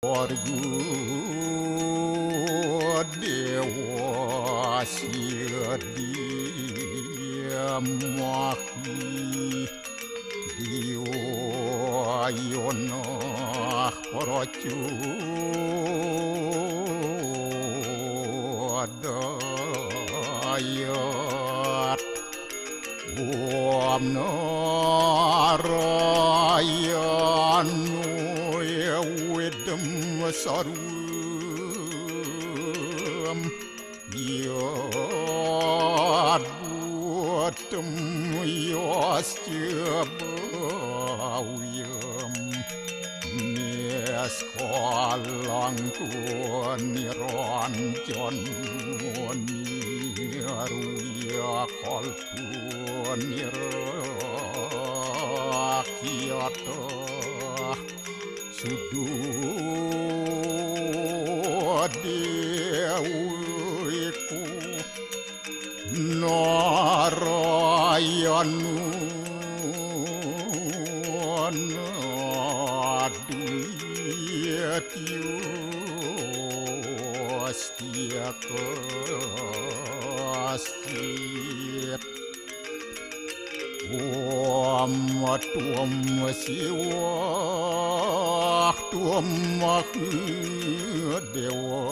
Warga dewa siadiamahi diwayonah paracuadayat Narayanu wedem sarum yad buatem yasjabawiyam neskalang niranjan niruya kalpun nirakyata Sududewiku Narayanu Naduyatyu Astiakastit Tuam siwa Tuam dewa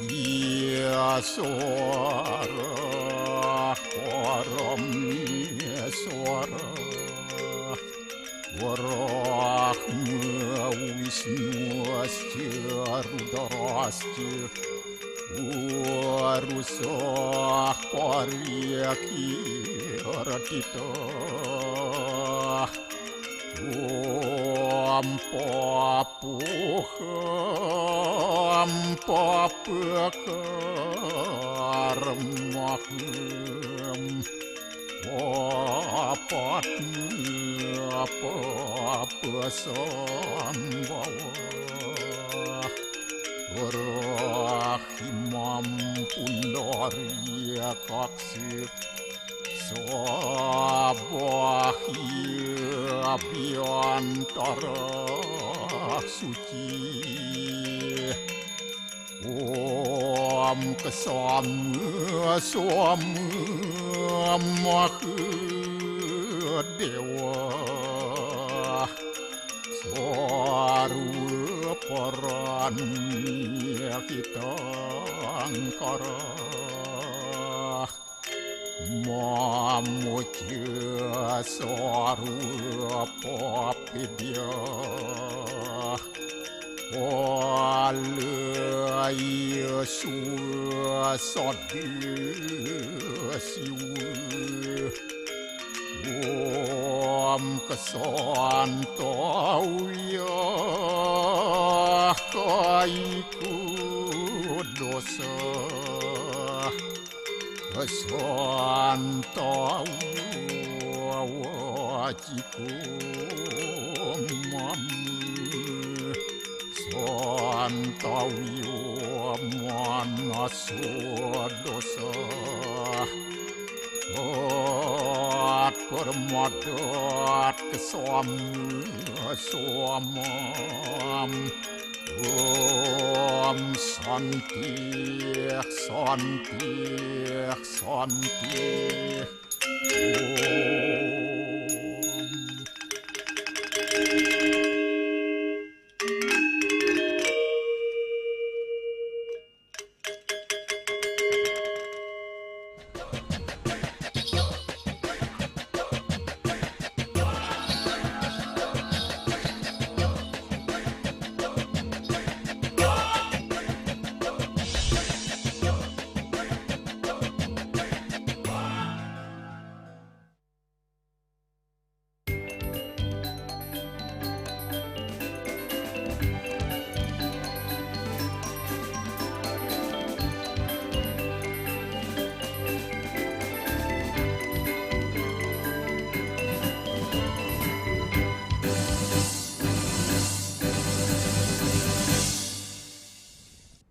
Ia suara Param suara Warahma Wisnu Asya Rudrasya Warusah Paryaki Ratita Ampapukaram Wapatnya Papasambawa Rahimam Pundaria Kaksir Sabahia Biantara Suci Om kesama Dewa Sarwa Paranya kita angkara Mamuja sarwa papidya Walaya suasadya siwa Om kesantauya kaiku dosa Kesantau wajiku mamu Santau manasu dosa Permadat kesamam Om Santi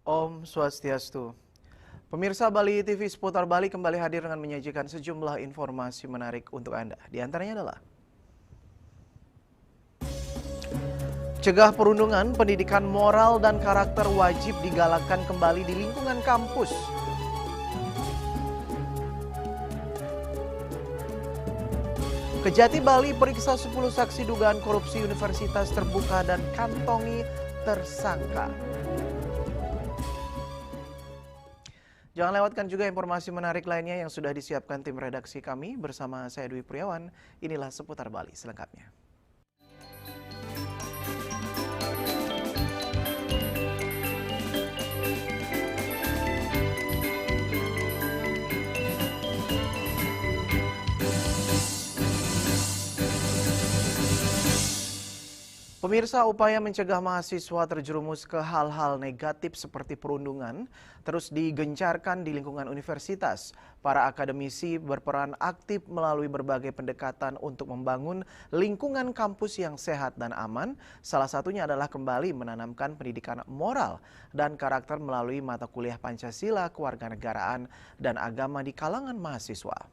Om Swastiastu. Pemirsa Bali TV seputar Bali kembali hadir dengan menyajikan sejumlah informasi menarik untuk Anda. Di antaranya adalah Mencegah perundungan, pendidikan moral dan karakter wajib digalakkan kembali di lingkungan kampus. Kejati Bali periksa 10 saksi dugaan korupsi universitas terbuka dan kantongi tersangka. Jangan lewatkan juga informasi menarik lainnya yang sudah disiapkan tim redaksi kami bersama saya Dwi Priawan. Inilah Seputar Bali selengkapnya. Pemirsa, upaya mencegah mahasiswa terjerumus ke hal-hal negatif seperti perundungan terus digencarkan di lingkungan universitas. Para akademisi berperan aktif melalui berbagai pendekatan untuk membangun lingkungan kampus yang sehat dan aman. Salah satunya adalah kembali menanamkan pendidikan moral dan karakter melalui mata kuliah Pancasila, kewarganegaraan, dan agama di kalangan mahasiswa.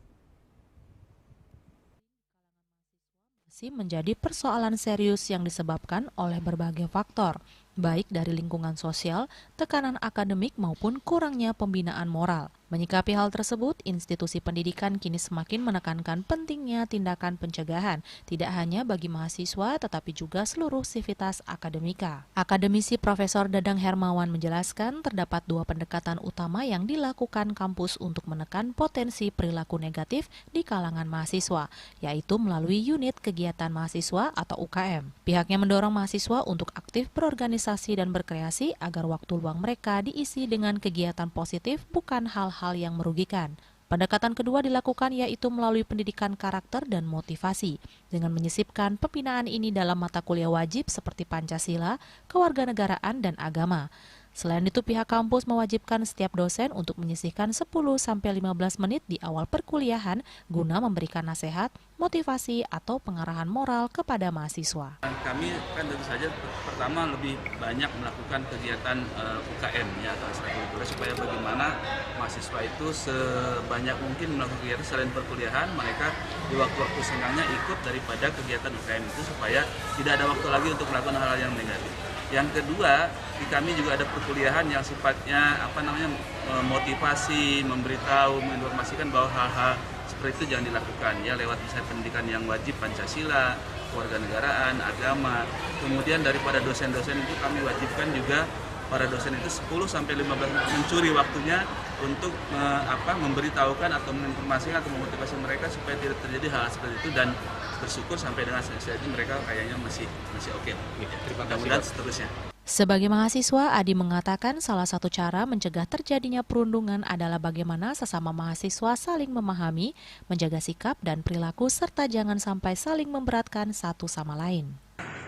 Menjadi persoalan serius yang disebabkan oleh berbagai faktor, baik dari lingkungan sosial, tekanan akademik maupun kurangnya pembinaan moral. Menyikapi hal tersebut, institusi pendidikan kini semakin menekankan pentingnya tindakan pencegahan, tidak hanya bagi mahasiswa tetapi juga seluruh sivitas akademika. Akademisi Profesor Dadang Hermawan menjelaskan terdapat dua pendekatan utama yang dilakukan kampus untuk menekan potensi perilaku negatif di kalangan mahasiswa, yaitu melalui unit kegiatan mahasiswa atau UKM. Pihaknya mendorong mahasiswa untuk aktif berorganisasi dan berkreasi agar waktu luang mereka diisi dengan kegiatan positif, bukan hal-hal yang merugikan. Pendekatan kedua dilakukan yaitu melalui pendidikan karakter dan motivasi dengan menyisipkan pembinaan ini dalam mata kuliah wajib seperti Pancasila, kewarganegaraan, dan agama. Selain itu, pihak kampus mewajibkan setiap dosen untuk menyisihkan 10-15 menit di awal perkuliahan guna memberikan nasihat, motivasi, atau pengarahan moral kepada mahasiswa. Kami kan tentu saja pertama lebih banyak melakukan kegiatan UKM ya atau ekstrakurikuler supaya bagaimana mahasiswa itu sebanyak mungkin melakukan kegiatan selain perkuliahan, mereka di waktu-waktu senggangnya ikut daripada kegiatan UKM itu supaya tidak ada waktu lagi untuk melakukan hal-hal yang negatif. Yang kedua, di kami juga ada perkuliahan yang sifatnya motivasi, memberitahu, menginformasikan bahwa hal-hal seperti itu jangan dilakukan ya lewat misalnya pendidikan yang wajib Pancasila, kewarganegaraan, agama. Kemudian daripada dosen-dosen itu kami wajibkan juga para dosen itu 10-15 mencuri waktunya untuk memberitahukan atau menginformasikan atau memotivasi mereka supaya tidak terjadi hal seperti itu, dan bersyukur sampai dengan saat ini mereka kayaknya masih oke. Mudah-mudahan seterusnya. Sebagai mahasiswa, Adi mengatakan salah satu cara mencegah terjadinya perundungan adalah bagaimana sesama mahasiswa saling memahami, menjaga sikap dan perilaku, serta jangan sampai saling memberatkan satu sama lain.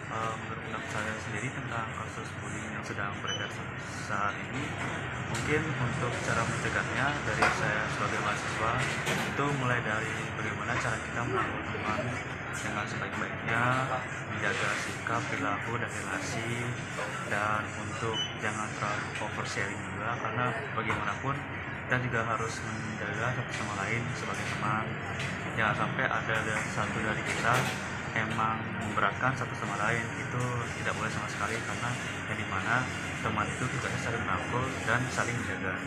Menurut pendapat saya sendiri tentang kasus bullying yang sedang beredar saat ini, mungkin untuk cara mencegahnya dari saya sebagai mahasiswa itu mulai dari bagaimana cara kita melakukan teman dengan sebaik-baiknya, menjaga sikap, perilaku, dan relasi, dan untuk jangan terlalu oversharing juga, karena bagaimanapun kita juga harus menjaga satu sama lain sebagai teman. Jangan sampai ada satu dari kita emang memberatkan satu sama lain, itu tidak boleh sama sekali, karena yang dimana teman itu tugasnya saling merangkul dan saling menjaga.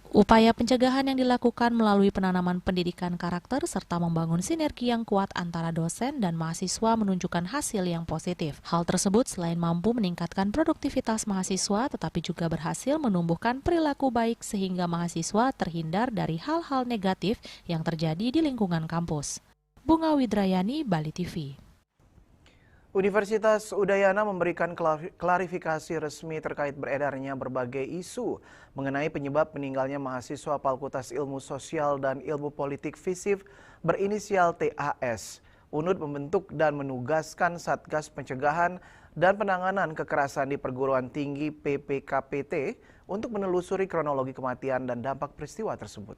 Upaya pencegahan yang dilakukan melalui penanaman pendidikan karakter serta membangun sinergi yang kuat antara dosen dan mahasiswa menunjukkan hasil yang positif. Hal tersebut selain mampu meningkatkan produktivitas mahasiswa, tetapi juga berhasil menumbuhkan perilaku baik sehingga mahasiswa terhindar dari hal-hal negatif yang terjadi di lingkungan kampus. Bunga Widrayani, Bali TV. Universitas Udayana memberikan klarifikasi resmi terkait beredarnya berbagai isu mengenai penyebab meninggalnya mahasiswa Fakultas Ilmu Sosial dan Ilmu Politik FISIP berinisial TAS. UNUD membentuk dan menugaskan Satgas Pencegahan dan Penanganan Kekerasan di Perguruan Tinggi PPKPT untuk menelusuri kronologi kematian dan dampak peristiwa tersebut.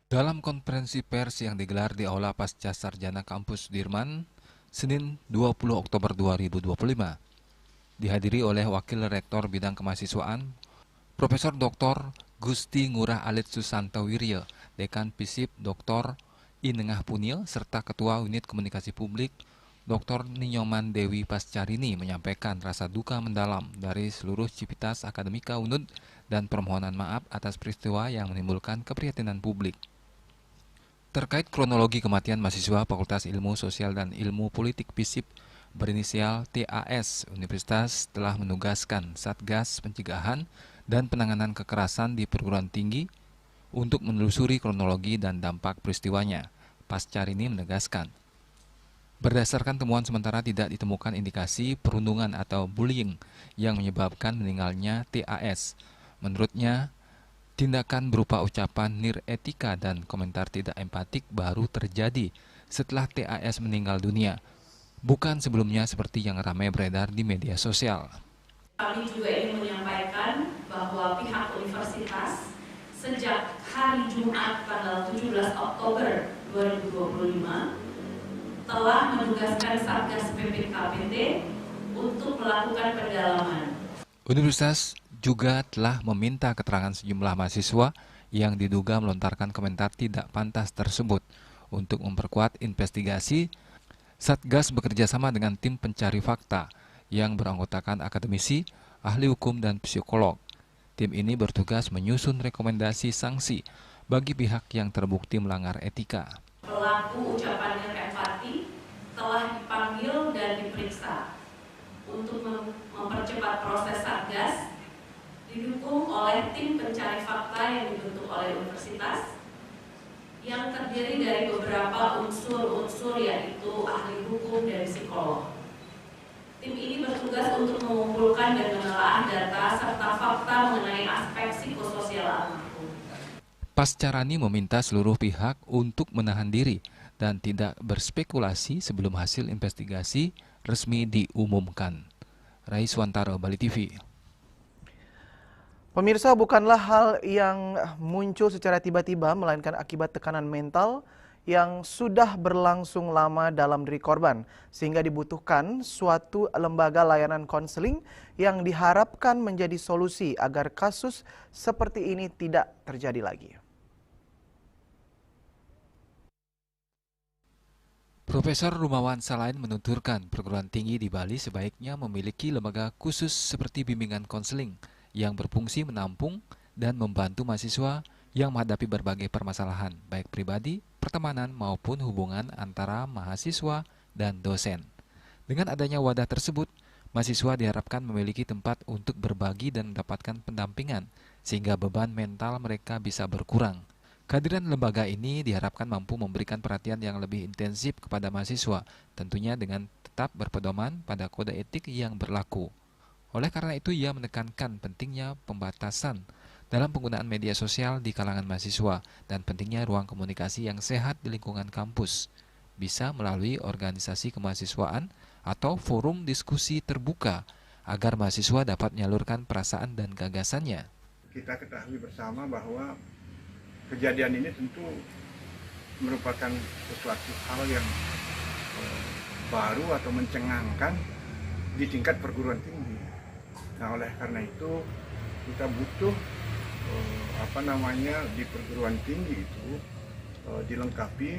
Dalam konferensi pers yang digelar di Aula Pasca Sarjana Kampus Sudirman, Senin 20 Oktober 2025, dihadiri oleh Wakil Rektor Bidang Kemahasiswaan, Profesor Dr. Gusti Ngurah Alit Susanto Wirya, Dekan FISIP Dr. Inengah Punil serta Ketua Unit Komunikasi Publik Dr. Ninyoman Dewi Pascarini menyampaikan rasa duka mendalam dari seluruh civitas akademika UNUD dan permohonan maaf atas peristiwa yang menimbulkan keprihatinan publik. Terkait kronologi kematian mahasiswa Fakultas Ilmu Sosial dan Ilmu Politik FISIP berinisial TAS, Universitas telah menugaskan Satgas Pencegahan dan Penanganan Kekerasan di perguruan tinggi untuk menelusuri kronologi dan dampak peristiwanya. Pascarini menegaskan, berdasarkan temuan sementara tidak ditemukan indikasi perundungan atau bullying yang menyebabkan meninggalnya TAS. Menurutnya, tindakan berupa ucapan niretika dan komentar tidak empatik baru terjadi setelah TAS meninggal dunia, bukan sebelumnya seperti yang ramai beredar di media sosial. Kami juga ingin menyampaikan bahwa pihak universitas sejak hari Jumat tanggal 17 Oktober 2025 telah menugaskan Satgas PPKPT untuk melakukan pendalaman. Universitas juga telah meminta keterangan sejumlah mahasiswa yang diduga melontarkan komentar tidak pantas tersebut. Untuk memperkuat investigasi, Satgas bekerjasama dengan tim pencari fakta yang beranggotakan akademisi, ahli hukum, dan psikolog. Tim ini bertugas menyusun rekomendasi sanksi bagi pihak yang terbukti melanggar etika. Pelaku ucapan empati telah dipanggil dan diperiksa untuk mempercepat proses Satgas, didukung oleh tim pencari fakta yang dibentuk oleh universitas yang terdiri dari beberapa unsur-unsur yaitu ahli hukum dan psikolog. Tim ini bertugas untuk mengumpulkan dan menelaah data serta fakta mengenai aspek psikososial almarhum. Pascarini meminta seluruh pihak untuk menahan diri dan tidak berspekulasi sebelum hasil investigasi resmi diumumkan. Raiswantaro, Bali TV. Pemirsa, bukanlah hal yang muncul secara tiba-tiba, melainkan akibat tekanan mental yang sudah berlangsung lama dalam diri korban, sehingga dibutuhkan suatu lembaga layanan konseling yang diharapkan menjadi solusi agar kasus seperti ini tidak terjadi lagi. Profesor Rumawan Salain menuturkan perguruan tinggi di Bali sebaiknya memiliki lembaga khusus seperti bimbingan konseling yang berfungsi menampung dan membantu mahasiswa yang menghadapi berbagai permasalahan, baik pribadi, pertemanan, maupun hubungan antara mahasiswa dan dosen. Dengan adanya wadah tersebut, mahasiswa diharapkan memiliki tempat untuk berbagi dan mendapatkan pendampingan, sehingga beban mental mereka bisa berkurang. Kehadiran lembaga ini diharapkan mampu memberikan perhatian yang lebih intensif kepada mahasiswa, tentunya dengan tetap berpedoman pada kode etik yang berlaku. Oleh karena itu, ia menekankan pentingnya pembatasan dalam penggunaan media sosial di kalangan mahasiswa dan pentingnya ruang komunikasi yang sehat di lingkungan kampus, bisa melalui organisasi kemahasiswaan atau forum diskusi terbuka agar mahasiswa dapat menyalurkan perasaan dan gagasannya. Kita ketahui bersama bahwa kejadian ini tentu merupakan sesuatu hal yang baru atau mencengangkan di tingkat perguruan tinggi. Nah, oleh karena itu kita butuh di perguruan tinggi itu dilengkapi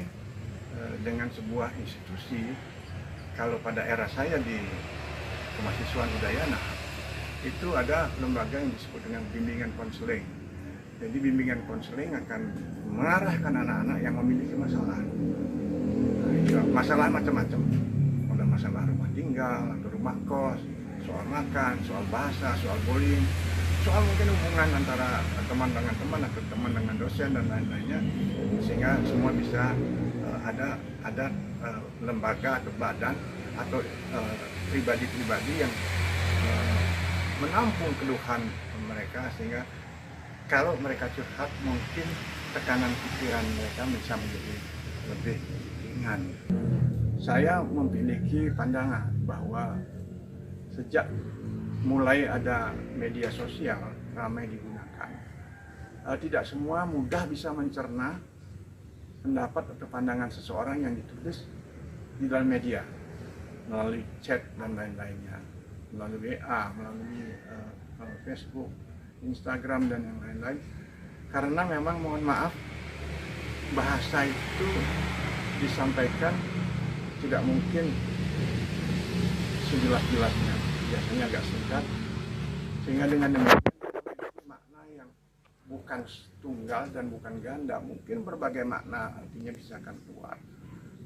dengan sebuah institusi. Kalau pada era saya di kemahasiswaan Udayana itu ada lembaga yang disebut dengan bimbingan konseling. Jadi bimbingan konseling akan mengarahkan anak-anak yang memiliki masalah. Masalah macam-macam. Ada masalah rumah tinggal atau rumah kos, soal makan, soal bahasa, soal bullying, soal mungkin hubungan antara teman dengan teman atau teman dengan dosen dan lain-lainnya, sehingga semua bisa ada lembaga atau badan atau pribadi-pribadi yang menampung keluhan mereka, sehingga kalau mereka curhat mungkin tekanan pikiran mereka bisa menjadi lebih ringan. Saya memiliki pandangan bahwa sejak mulai ada media sosial ramai digunakan, tidak semua mudah bisa mencerna pendapat atau pandangan seseorang yang ditulis di dalam media melalui chat dan lain-lainnya, melalui WA, melalui Facebook, Instagram dan yang lain-lain. Karena memang mohon maaf, bahasa itu disampaikan tidak mungkin sejelas-jelasnya, biasanya agak singkat, sehingga dengan demikian makna yang bukan tunggal dan bukan ganda, mungkin berbagai makna artinya bisa akan keluar,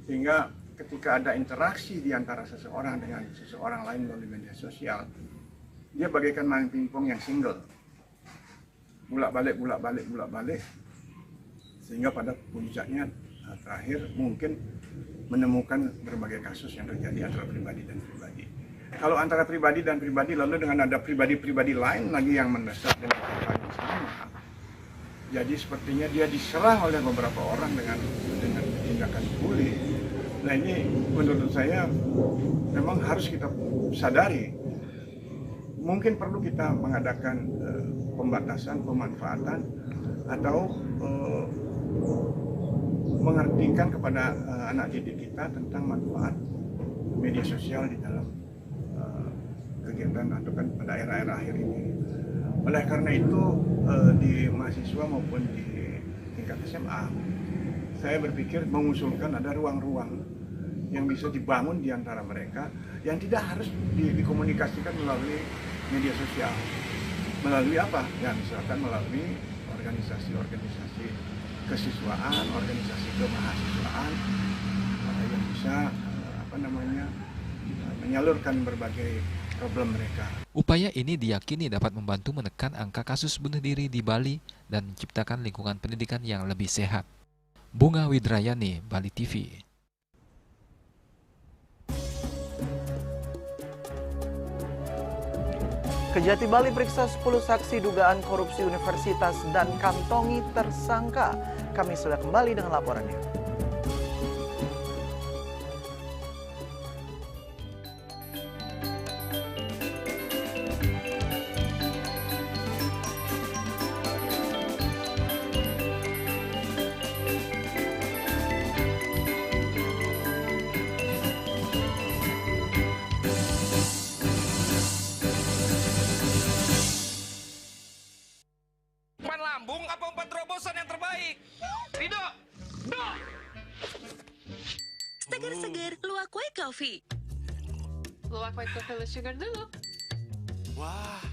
sehingga ketika ada interaksi di antara seseorang dengan seseorang lain melalui media sosial, dia bagaikan main pingpong yang single, bolak-balik, sehingga pada puncaknya terakhir mungkin menemukan berbagai kasus yang terjadi antara pribadi dan pribadi. Kalau antara pribadi dan pribadi, lalu dengan ada pribadi-pribadi lain lagi yang mendesak dengan hal yang sama, jadi sepertinya dia diserang oleh beberapa orang dengan tindakan bully. Nah ini menurut saya memang harus kita sadari, mungkin perlu kita mengadakan pembatasan, pemanfaatan, atau mengertikan kepada anak didik kita tentang manfaat media sosial di dalam kegiatan atau kan pada era-era akhir ini. Oleh karena itu di mahasiswa maupun di tingkat SMA, saya berpikir mengusulkan ada ruang-ruang yang bisa dibangun di antara mereka yang tidak harus dikomunikasikan melalui media sosial. Melalui apa? Ya misalkan melalui organisasi-organisasi kesiswaan, organisasi kemahasiswaan yang bisa menyalurkan berbagai problem mereka. Upaya ini diyakini dapat membantu menekan angka kasus bunuh diri di Bali dan menciptakan lingkungan pendidikan yang lebih sehat. Bunga Widrayani, Bali TV. Kejati Bali periksa 10 saksi dugaan korupsi universitas dan kantongi tersangka. Kami sudah kembali dengan laporannya. Lambung apa 4 terobosan yang terbaik? Rido! Do! Seger-seger, luwak white coffee. Luwak white coffee less sugar dulu. Wah.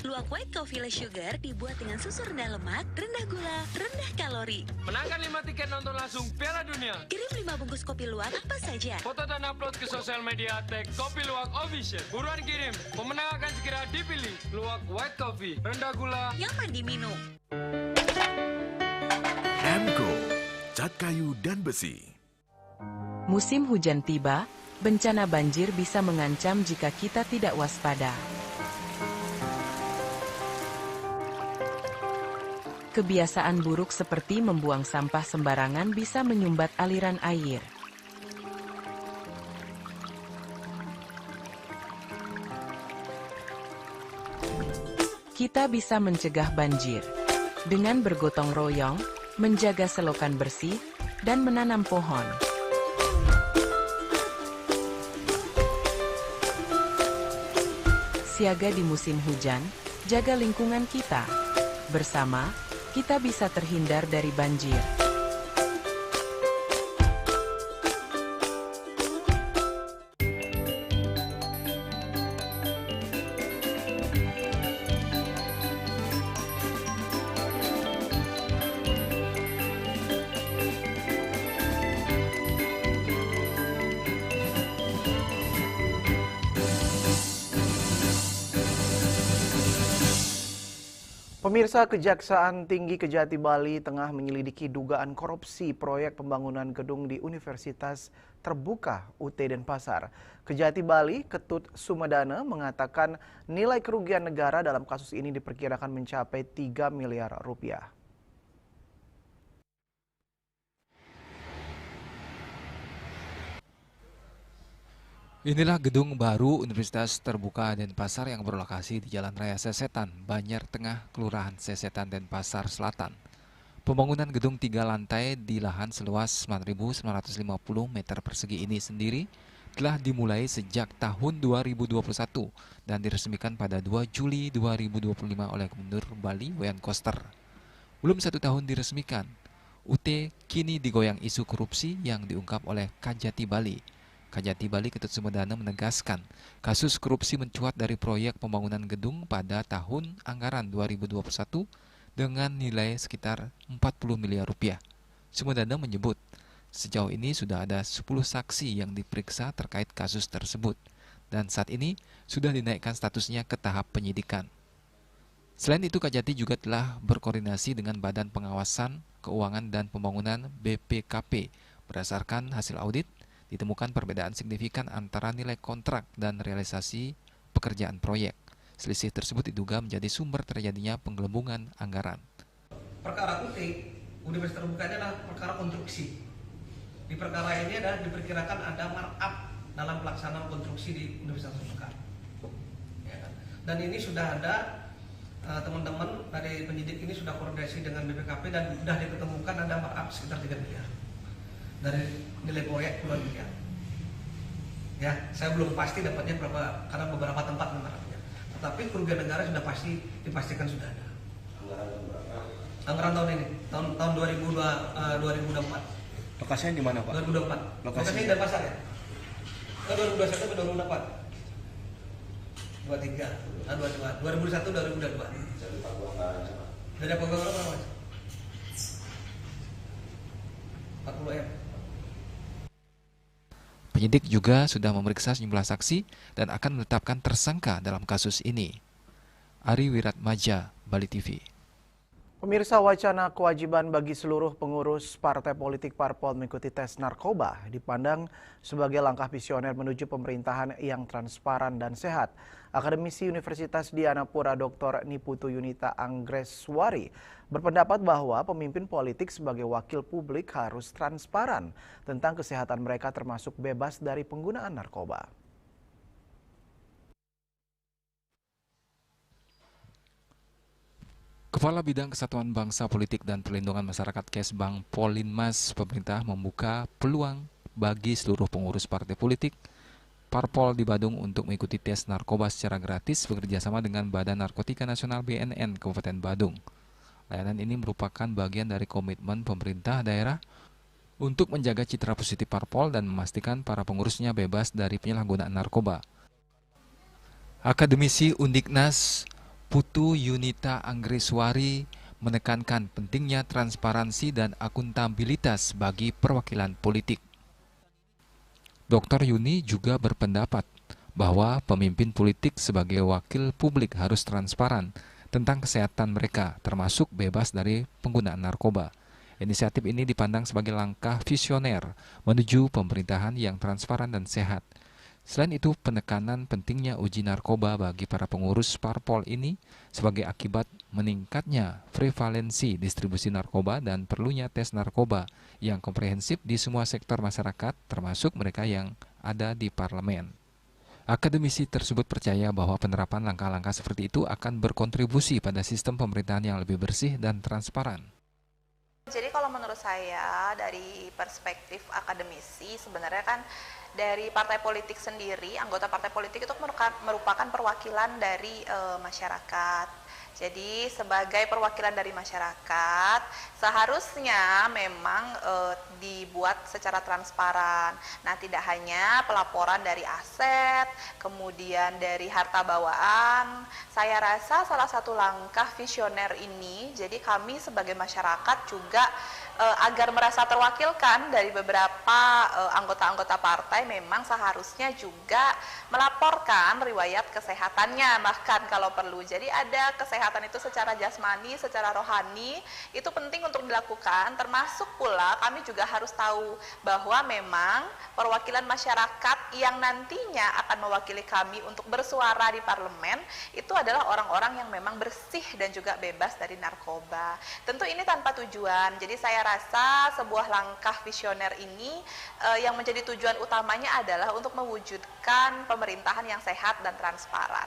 Luwak white coffee less sugar dibuat dengan susu rendah lemak, rendah gula, rendah kalori. Menangkan 5 tiket nonton langsung Piala Dunia. Kirim 5 bungkus kopi luwak apa saja. Foto dan upload ke sosial media tag Kopi Luwak Official. Buruan kirim. Pemenang akan segera dipilih. Luwak white coffee, rendah gula, nyaman diminum. Emco, cat kayu dan besi. Musim hujan tiba, bencana banjir bisa mengancam jika kita tidak waspada. Kebiasaan buruk seperti membuang sampah sembarangan bisa menyumbat aliran air. Kita bisa mencegah banjir dengan bergotong royong, menjaga selokan bersih, dan menanam pohon. Siaga di musim hujan, jaga lingkungan kita. Bersama, kita bisa terhindar dari banjir. Pemirsa, Kejaksaan Tinggi Kejati Bali tengah menyelidiki dugaan korupsi proyek pembangunan gedung di Universitas Terbuka UT Denpasar. Kejati Bali, Ketut Sumedana, mengatakan nilai kerugian negara dalam kasus ini diperkirakan mencapai 3 miliar rupiah. Inilah gedung baru Universitas Terbuka Denpasar yang berlokasi di Jalan Raya Sesetan, Banjar Tengah, Kelurahan Sesetan, Denpasar Selatan. Pembangunan gedung 3 lantai di lahan seluas 9.950 meter persegi ini sendiri telah dimulai sejak tahun 2021 dan diresmikan pada 2 Juli 2025 oleh Gubernur Bali Wayan Koster. Belum 1 tahun diresmikan, UT kini digoyang isu korupsi yang diungkap oleh Kajati Bali. Kajati Bali Ketut Sumedana menegaskan kasus korupsi mencuat dari proyek pembangunan gedung pada tahun anggaran 2021 dengan nilai sekitar 40 miliar rupiah. Sumedana menyebut sejauh ini sudah ada 10 saksi yang diperiksa terkait kasus tersebut dan saat ini sudah dinaikkan statusnya ke tahap penyidikan. Selain itu, Kajati juga telah berkoordinasi dengan Badan Pengawasan Keuangan dan Pembangunan BPKP. Berdasarkan hasil audit, ditemukan perbedaan signifikan antara nilai kontrak dan realisasi pekerjaan proyek. Selisih tersebut diduga menjadi sumber terjadinya penggelembungan anggaran. Perkara UT, Universitas Terbuka ini adalah perkara konstruksi. Di perkara ini adalah diperkirakan ada markup dalam pelaksanaan konstruksi di Universitas Terbuka. Ya. Dan ini sudah ada teman-teman dari penyidik ini sudah koordinasi dengan BPKP dan sudah diketemukan ada markup sekitar 3 miliar dari nilai proyek puluhan miliar. Ya, saya belum pasti dapatnya berapa karena beberapa tempat markupnya. Tetapi kerugian negara sudah pasti dipastikan sudah ada. Anggaran tahun ini, tahun 2024. Lokasinya di mana, Pak? 2024. Lokasinya di Pasar ya? 2021 ke 2024. 23, 2021, 2022. Dari apa berapa Mas? 40 M. Penyidik juga sudah memeriksa sejumlah saksi dan akan menetapkan tersangka dalam kasus ini. Ari Wiratmaja, Bali TV. Pemirsa, wacana kewajiban bagi seluruh pengurus partai politik parpol mengikuti tes narkoba dipandang sebagai langkah visioner menuju pemerintahan yang transparan dan sehat. Akademisi Universitas Dianapura Dr. Niputu Yunita Anggreswari berpendapat bahwa pemimpin politik sebagai wakil publik harus transparan tentang kesehatan mereka termasuk bebas dari penggunaan narkoba. Kepala Bidang Kesatuan Bangsa Politik dan Perlindungan Masyarakat Kesbang Polinmas pemerintah membuka peluang bagi seluruh pengurus partai politik parpol di Badung untuk mengikuti tes narkoba secara gratis bekerjasama dengan Badan Narkotika Nasional BNN Kabupaten Badung. Layanan ini merupakan bagian dari komitmen pemerintah daerah untuk menjaga citra positif parpol dan memastikan para pengurusnya bebas dari penyalahgunaan narkoba. Akademisi Undiknas Putu Yunita Anggreswari menekankan pentingnya transparansi dan akuntabilitas bagi perwakilan politik. Dr. Yuni juga berpendapat bahwa pemimpin politik sebagai wakil publik harus transparan tentang kesehatan mereka, termasuk bebas dari penggunaan narkoba. Inisiatif ini dipandang sebagai langkah visioner menuju pemerintahan yang transparan dan sehat. Selain itu, penekanan pentingnya uji narkoba bagi para pengurus parpol ini sebagai akibat meningkatnya prevalensi distribusi narkoba dan perlunya tes narkoba yang komprehensif di semua sektor masyarakat, termasuk mereka yang ada di parlemen. Akademisi tersebut percaya bahwa penerapan langkah-langkah seperti itu akan berkontribusi pada sistem pemerintahan yang lebih bersih dan transparan. Jadi kalau menurut saya dari perspektif akademisi sebenarnya kan dari partai politik sendiri, anggota partai politik itu merupakan perwakilan dari masyarakat. Jadi sebagai perwakilan dari masyarakat seharusnya memang dibuat secara transparan. Nah, tidak hanya pelaporan dari aset, kemudian dari harta bawaan. Saya rasa salah satu langkah visioner ini, jadi kami sebagai masyarakat juga agar merasa terwakilkan dari beberapa anggota-anggota partai memang seharusnya juga melaporkan riwayat kesehatannya bahkan kalau perlu. Jadi ada kesehatan itu secara jasmani, secara rohani, itu penting untuk dilakukan, termasuk pula kami juga harus tahu bahwa memang perwakilan masyarakat yang nantinya akan mewakili kami untuk bersuara di parlemen itu adalah orang-orang yang memang bersih dan juga bebas dari narkoba. Tentu ini tanpa tujuan, jadi saya rasa sebuah langkah visioner ini yang menjadi tujuan utamanya adalah untuk mewujudkan pemerintahan yang sehat dan transparan.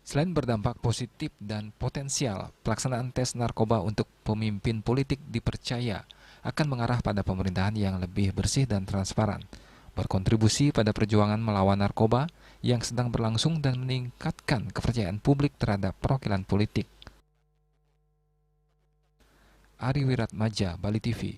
Selain berdampak positif dan potensial, pelaksanaan tes narkoba untuk pemimpin politik dipercaya akan mengarah pada pemerintahan yang lebih bersih dan transparan, berkontribusi pada perjuangan melawan narkoba yang sedang berlangsung dan meningkatkan kepercayaan publik terhadap perwakilan politik. Ari Wiratmaja, Bali TV.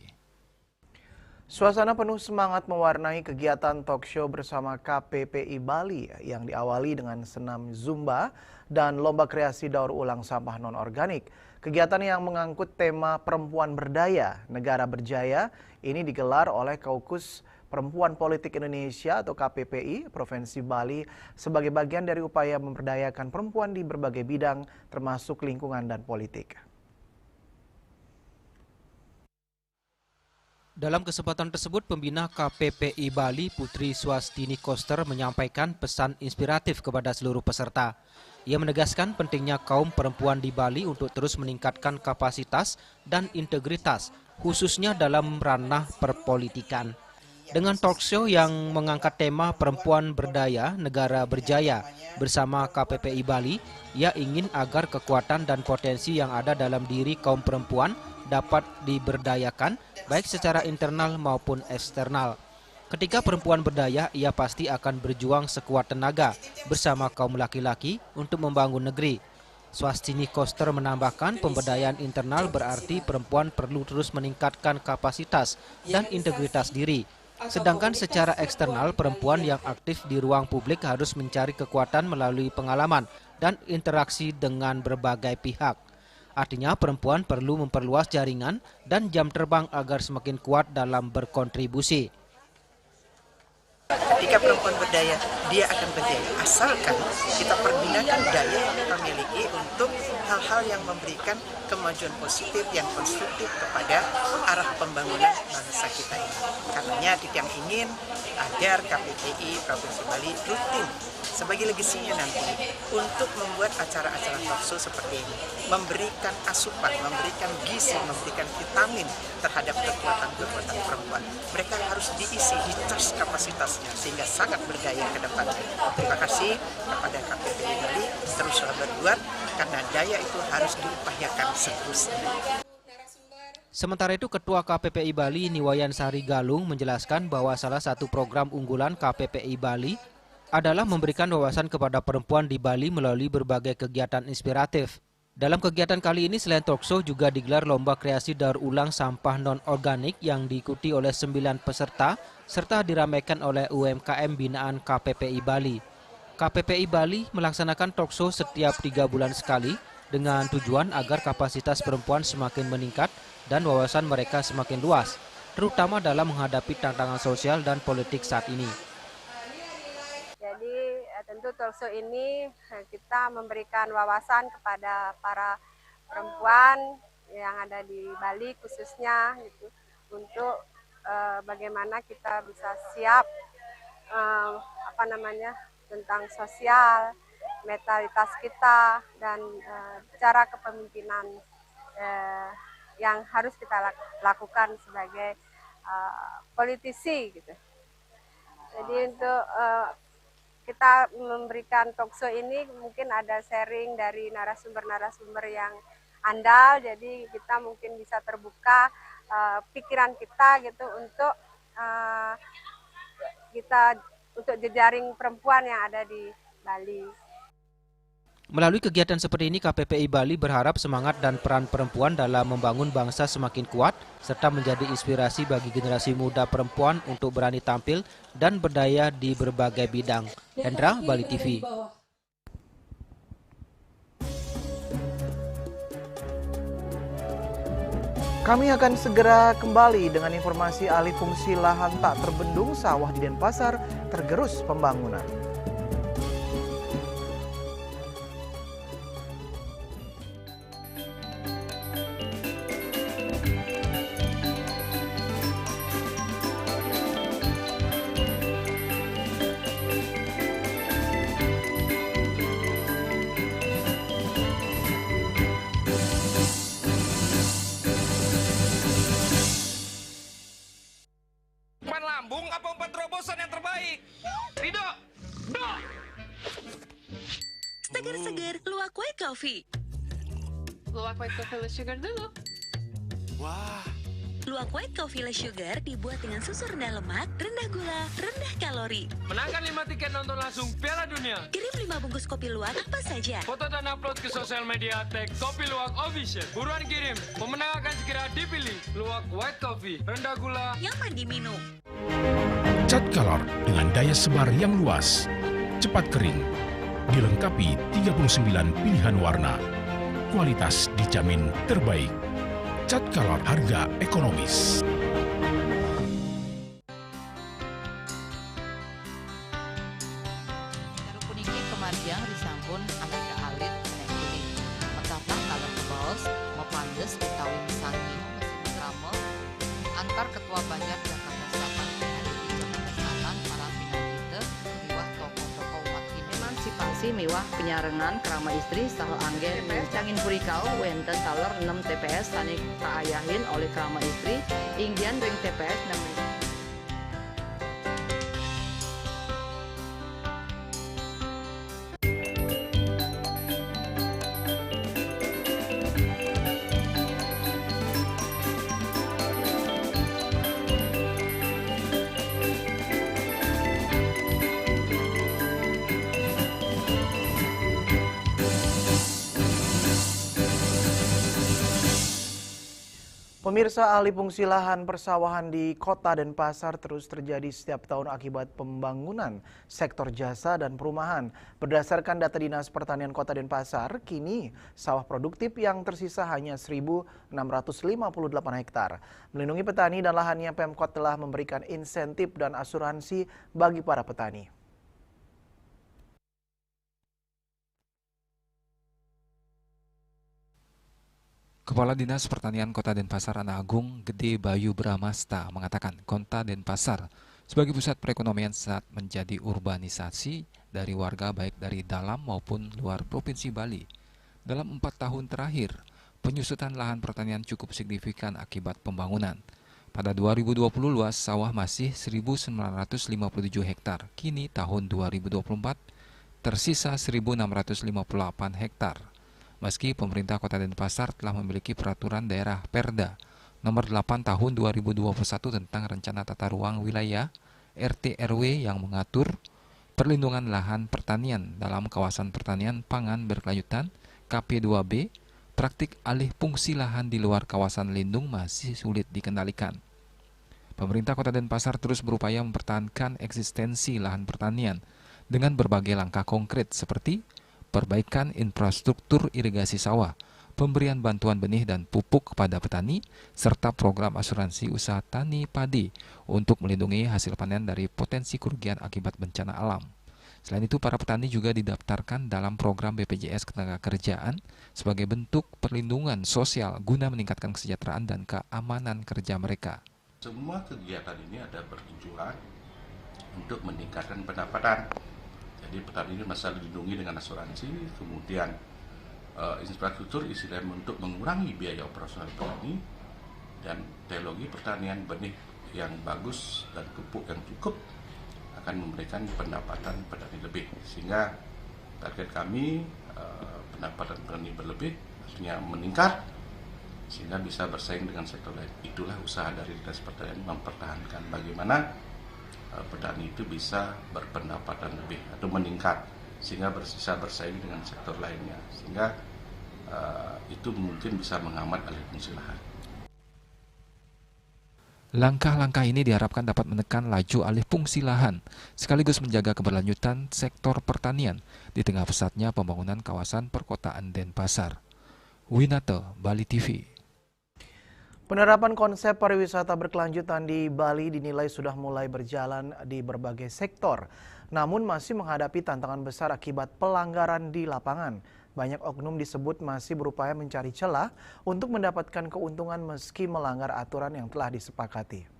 Suasana penuh semangat mewarnai kegiatan talk show bersama KPPI Bali yang diawali dengan senam Zumba dan lomba kreasi daur ulang sampah non-organik. Kegiatan yang mengangkut tema Perempuan Berdaya, Negara Berjaya ini digelar oleh Kaukus Perempuan Politik Indonesia atau KPPI Provinsi Bali sebagai bagian dari upaya memberdayakan perempuan di berbagai bidang termasuk lingkungan dan politik. Dalam kesempatan tersebut, pembina KPPI Bali Putri Swastini Koster menyampaikan pesan inspiratif kepada seluruh peserta. Ia menegaskan pentingnya kaum perempuan di Bali untuk terus meningkatkan kapasitas dan integritas, khususnya dalam ranah perpolitikan. Dengan talk show yang mengangkat tema Perempuan Berdaya, Negara Berjaya bersama KPPI Bali, ia ingin agar kekuatan dan potensi yang ada dalam diri kaum perempuan dapat diberdayakan baik secara internal maupun eksternal. Ketika perempuan berdaya, ia pasti akan berjuang sekuat tenaga bersama kaum laki-laki untuk membangun negeri. Swastini Koster menambahkan pemberdayaan internal berarti perempuan perlu terus meningkatkan kapasitas dan integritas diri. Sedangkan secara eksternal, perempuan yang aktif di ruang publik harus mencari kekuatan melalui pengalaman dan interaksi dengan berbagai pihak. Artinya perempuan perlu memperluas jaringan dan jam terbang agar semakin kuat dalam berkontribusi. Ketika perempuan berdaya, dia akan berdaya. Asalkan kita pergunakan daya yang kita miliki untuk hal-hal yang memberikan kemajuan positif yang konstruktif kepada arah pembangunan bangsa kita ini. Karenanya Dityang ingin agar KPPI Provinsi Bali rutin sebagai legasinya nanti untuk membuat acara-acara talk show seperti ini, memberikan asupan, memberikan gizi, memberikan vitamin terhadap kekuatan-kekuatan perempuan. Mereka harus diisi, dicas kapasitasnya sehingga sangat berdaya ke depan. Terima kasih kepada KPPI Bali, teruslah berbuat karena daya itu harus diupayakan seterusnya. Sementara itu, Ketua KPPI Bali Niwayan Sari Galung menjelaskan bahwa salah satu program unggulan KPPI Bali adalah memberikan wawasan kepada perempuan di Bali melalui berbagai kegiatan inspiratif. Dalam kegiatan kali ini selain talk show juga digelar lomba kreasi daur ulang sampah non-organik yang diikuti oleh 9 peserta serta diramaikan oleh UMKM binaan KPPI Bali. KPPI Bali melaksanakan talk show setiap 3 bulan sekali dengan tujuan agar kapasitas perempuan semakin meningkat dan wawasan mereka semakin luas, terutama dalam menghadapi tantangan sosial dan politik saat ini. Jadi tentu talk show ini kita memberikan wawasan kepada para perempuan yang ada di Bali khususnya gitu, untuk bagaimana kita bisa siap tentang sosial, mentalitas kita dan cara kepemimpinan yang harus kita lakukan sebagai politisi gitu. Jadi untuk kita memberikan talk show ini mungkin ada sharing dari narasumber-narasumber yang andal, jadi kita mungkin bisa terbuka pikiran kita gitu untuk jejaring perempuan yang ada di Bali. Melalui kegiatan seperti ini, KPPI Bali berharap semangat dan peran perempuan dalam membangun bangsa semakin kuat, serta menjadi inspirasi bagi generasi muda perempuan untuk berani tampil dan berdaya di berbagai bidang. Hendra, Bali TV. Kami akan segera kembali dengan informasi alih fungsi lahan tak terbendung sawah di Denpasar tergerus pembangunan. Lambung apa umpan terobosan yang terbaik? Rido! Do! Seger-seger, luwak white coffee. Luwak white coffee with sugar dulu. Wah, Luwak white coffee less sugar dibuat dengan susu rendah lemak, rendah gula, rendah kalori. Menangkan 5 tiket nonton langsung Piala Dunia. Kirim 5 bungkus kopi luwak apa saja. Foto dan upload ke sosial media tag Kopi Luwak Official. Buruan kirim, pemenang akan segera dipilih. Luwak white coffee, rendah gula, nyaman diminum. Cat Color dengan daya sebar yang luas, cepat kering, dilengkapi 39 pilihan warna. Kualitas dijamin terbaik. Cat Color harga ekonomis. Puniki kemarjang disampun anak ke alit nek kuning. Metaplah kalem kebaos, mepandes utawi misangi mesin drama antar ketua Banjar Jakarta Selatan dengan di Jakarta Selatan para pinangita miwah tokoh-tokoh umat Hindu. Emansipasi miwah penyarengan kerama istri saha anggen cangin purikau wenten taler 6 TPS sanik kaayahin oleh kerama istri inggian ring TPS 6. Pemirsa, alih fungsi lahan persawahan di Kota Denpasar terus terjadi setiap tahun akibat pembangunan sektor jasa dan perumahan. Berdasarkan data Dinas Pertanian Kota Denpasar, kini sawah produktif yang tersisa hanya 1.658 hektar. Melindungi petani dan lahannya, Pemkot telah memberikan insentif dan asuransi bagi para petani. Kepala Dinas Pertanian Kota Denpasar Ana Agung Gede Bayu Bramasta mengatakan Kota Denpasar sebagai pusat perekonomian saat menjadi urbanisasi dari warga baik dari dalam maupun luar Provinsi Bali. Dalam 4 tahun terakhir, penyusutan lahan pertanian cukup signifikan akibat pembangunan. Pada 2020 luas sawah masih 1.957 hektar, kini tahun 2024 tersisa 1.658 hektar. Meski pemerintah Kota Denpasar telah memiliki peraturan daerah Perda nomor 8 tahun 2021 tentang rencana tata ruang wilayah RT RW yang mengatur perlindungan lahan pertanian dalam kawasan pertanian pangan berkelanjutan KP2B, praktik alih fungsi lahan di luar kawasan lindung masih sulit dikendalikan. Pemerintah Kota Denpasar terus berupaya mempertahankan eksistensi lahan pertanian dengan berbagai langkah konkret seperti perbaikan infrastruktur irigasi sawah, pemberian bantuan benih dan pupuk kepada petani, serta program asuransi usaha tani padi untuk melindungi hasil panen dari potensi kerugian akibat bencana alam. Selain itu, para petani juga didaftarkan dalam program BPJS Ketenagakerjaan sebagai bentuk perlindungan sosial guna meningkatkan kesejahteraan dan keamanan kerja mereka. Semua kegiatan ini ada bertujuan untuk meningkatkan pendapatan. Jadi petani ini masih dilindungi dengan asuransi, kemudian infrastruktur istilahnya untuk mengurangi biaya operasional petani, dan teknologi pertanian benih yang bagus dan pupuk yang cukup akan memberikan pendapatan petani lebih. Sehingga target kami pendapatan petani berlebih, artinya meningkat, sehingga bisa bersaing dengan sektor lain. Itulah usaha dari Dinas Pertanian mempertahankan bagaimana petani itu bisa berpendapatan lebih atau meningkat sehingga bisa bersaing dengan sektor lainnya, sehingga itu mungkin bisa menghambat alih fungsi lahan. Langkah-langkah ini diharapkan dapat menekan laju alih fungsi lahan sekaligus menjaga keberlanjutan sektor pertanian di tengah pesatnya pembangunan kawasan perkotaan Denpasar. Winata, Bali TV. Penerapan konsep pariwisata berkelanjutan di Bali dinilai sudah mulai berjalan di berbagai sektor, namun masih menghadapi tantangan besar akibat pelanggaran di lapangan. Banyak oknum disebut masih berupaya mencari celah untuk mendapatkan keuntungan meski melanggar aturan yang telah disepakati.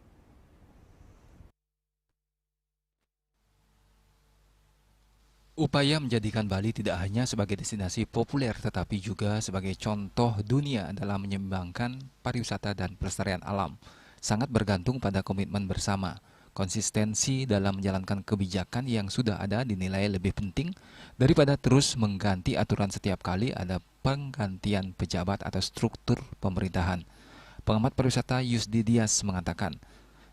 Upaya menjadikan Bali tidak hanya sebagai destinasi populer tetapi juga sebagai contoh dunia dalam menyeimbangkan pariwisata dan pelestarian alam sangat bergantung pada komitmen bersama. Konsistensi dalam menjalankan kebijakan yang sudah ada dinilai lebih penting daripada terus mengganti aturan setiap kali ada penggantian pejabat atau struktur pemerintahan. Pengamat pariwisata Yusdi Dias mengatakan,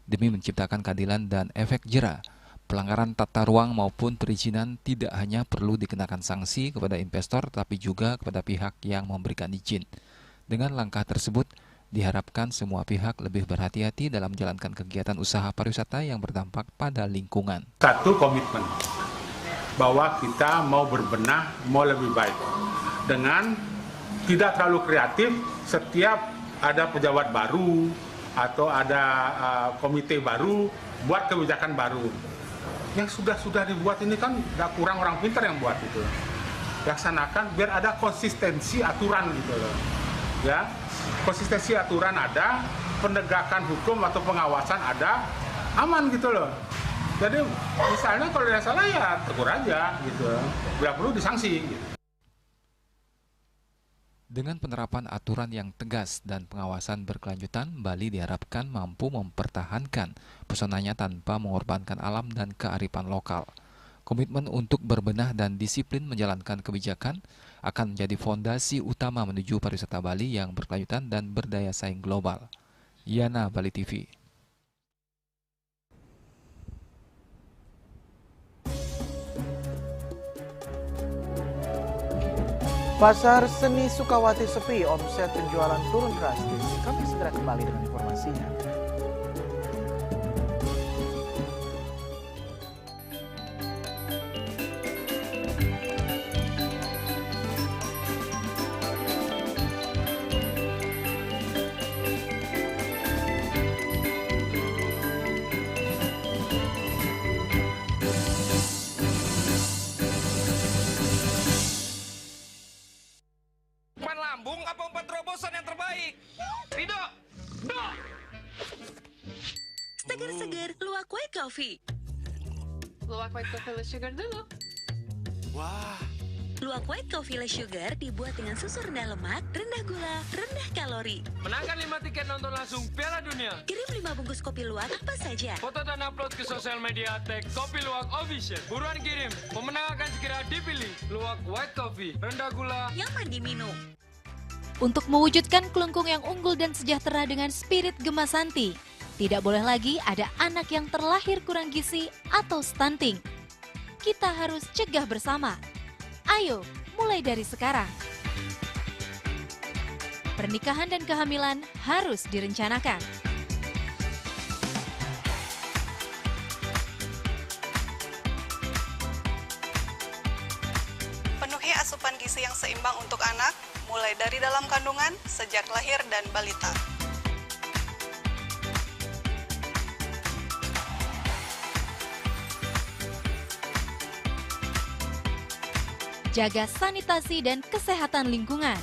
demi menciptakan keadilan dan efek jera, pelanggaran tata ruang maupun perizinan tidak hanya perlu dikenakan sanksi kepada investor, tapi juga kepada pihak yang memberikan izin. Dengan langkah tersebut, diharapkan semua pihak lebih berhati-hati dalam menjalankan kegiatan usaha pariwisata yang berdampak pada lingkungan. Satu komitmen bahwa kita mau berbenah, mau lebih baik. Dengan tidak terlalu kreatif, setiap ada pejabat baru atau ada komite baru, buat kebijakan baru. Yang sudah dibuat ini kan gak kurang orang pintar yang buat itu. Laksanakan biar ada konsistensi aturan gitu loh. Ya, konsistensi aturan ada, penegakan hukum atau pengawasan ada, aman gitu loh. Jadi misalnya kalau ada salah ya tegur aja gitu, bila perlu disanksi. Gitu. Dengan penerapan aturan yang tegas dan pengawasan berkelanjutan, Bali diharapkan mampu mempertahankan pesonanya tanpa mengorbankan alam dan kearifan lokal. Komitmen untuk berbenah dan disiplin menjalankan kebijakan akan menjadi fondasi utama menuju pariwisata Bali yang berkelanjutan dan berdaya saing global. Yana, Bali TV. Pasar seni Sukawati sepi, omset penjualan turun drastis. Kami segera kembali dengan informasinya. Lambung apa umpan terobosan yang terbaik? Rido! Segar-segar luwak white coffee. Luwak white coffee less sugar dulu. Wah. Luwak white coffee less sugar dibuat dengan susu rendah lemak, rendah gula, rendah kalori. Menangkan 5 tiket nonton langsung Piala Dunia. Kirim 5 bungkus kopi luwak apa saja. Foto dan upload ke sosial media tag Kopi Luwak Official. Buruan kirim, pemenang akan segera dipilih. Luwak white coffee, rendah gula, nyaman diminum. Untuk mewujudkan kelungkung yang unggul dan sejahtera dengan spirit Gemasanti, tidak boleh lagi ada anak yang terlahir kurang gizi atau stunting. Kita harus cegah bersama. Ayo, mulai dari sekarang. Pernikahan dan kehamilan harus direncanakan. Penuhi asupan gizi yang seimbang untuk anak, mulai dari dalam kandungan, sejak lahir dan balita. Jaga sanitasi dan kesehatan lingkungan.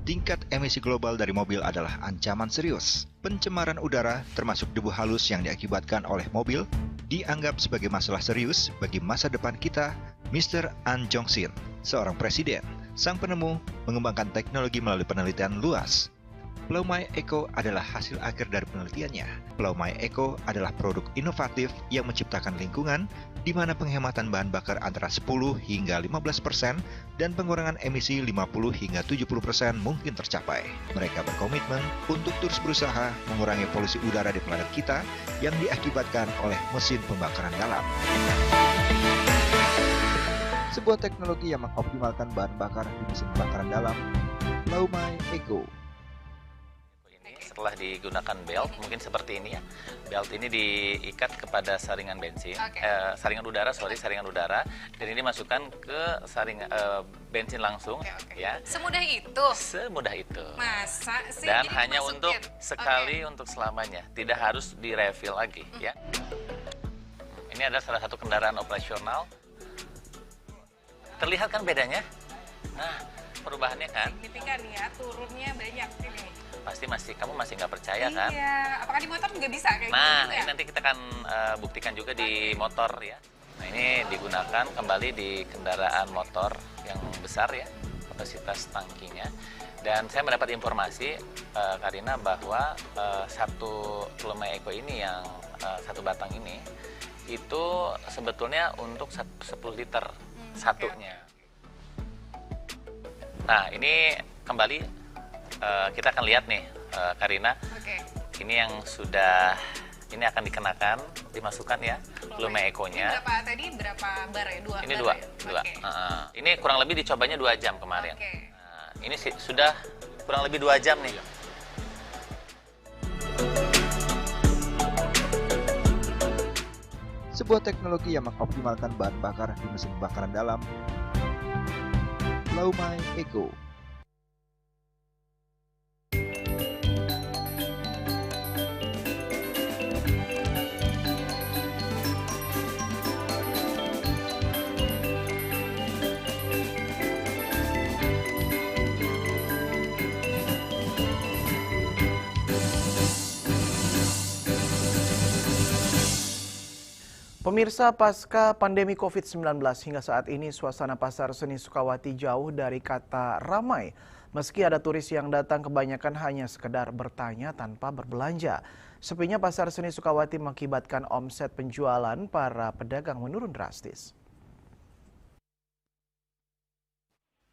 Tingkat emisi global dari mobil adalah ancaman serius. Pencemaran udara, termasuk debu halus yang diakibatkan oleh mobil, dianggap sebagai masalah serius bagi masa depan kita. Mr. An Jong-sin, seorang presiden, sang penemu, mengembangkan teknologi melalui penelitian luas. Plaumai Eco adalah hasil akhir dari penelitiannya. Plaumai Eco adalah produk inovatif yang menciptakan lingkungan di mana penghematan bahan bakar antara 10 hingga 15% dan pengurangan emisi 50 hingga 70% mungkin tercapai. Mereka berkomitmen untuk terus berusaha mengurangi polusi udara di planet kita yang diakibatkan oleh mesin pembakaran dalam. Sebuah teknologi yang mengoptimalkan bahan bakar di mesin pembakaran dalam, Plaumai Eco. Setelah digunakan belt, mungkin seperti ini ya. Belt ini diikat kepada saringan bensin, saringan udara, dan ini masukkan ke bensin langsung, ya. Semudah itu? Semudah itu. Masa sih? Dan jadi hanya dimasukin? untuk sekali, untuk selamanya, tidak harus di-refill lagi, ya. Ini adalah salah satu kendaraan operasional. Terlihat kan bedanya? Nah, perubahannya kan? Signifikan ya, turunnya banyak ini. Pasti kamu masih nggak percaya kan? Iya, apakah di motor juga bisa kayak gitu? Nah, ya? ini nanti kita akan buktikan juga di motor ya. Nah, ini digunakan kembali di kendaraan motor yang besar ya, kapasitas tangkinya. Dan saya mendapat informasi, Karina, bahwa satu Plaumai Eco ini yang satu batang ini itu sebetulnya untuk 10 liter satunya. Nah, ini kembali kita akan lihat nih, Karina. Ini yang sudah, ini akan dikenakan, dimasukkan ya, Lume Eco-nya. Berapa tadi? Berapa bar ya? 2 ini bar 2. ya? Ini kurang lebih dicobanya 2 jam kemarin. Nah, ini sudah kurang lebih 2 jam nih. Sebuah teknologi yang mengoptimalkan bahan bakar di mesin bakaran dalam. Lume Eco. Pemirsa, pasca pandemi COVID-19 hingga saat ini suasana pasar seni Sukawati jauh dari kata ramai. Meski ada turis yang datang, kebanyakan hanya sekedar bertanya tanpa berbelanja. Sepinya pasar seni Sukawati mengakibatkan omset penjualan para pedagang menurun drastis.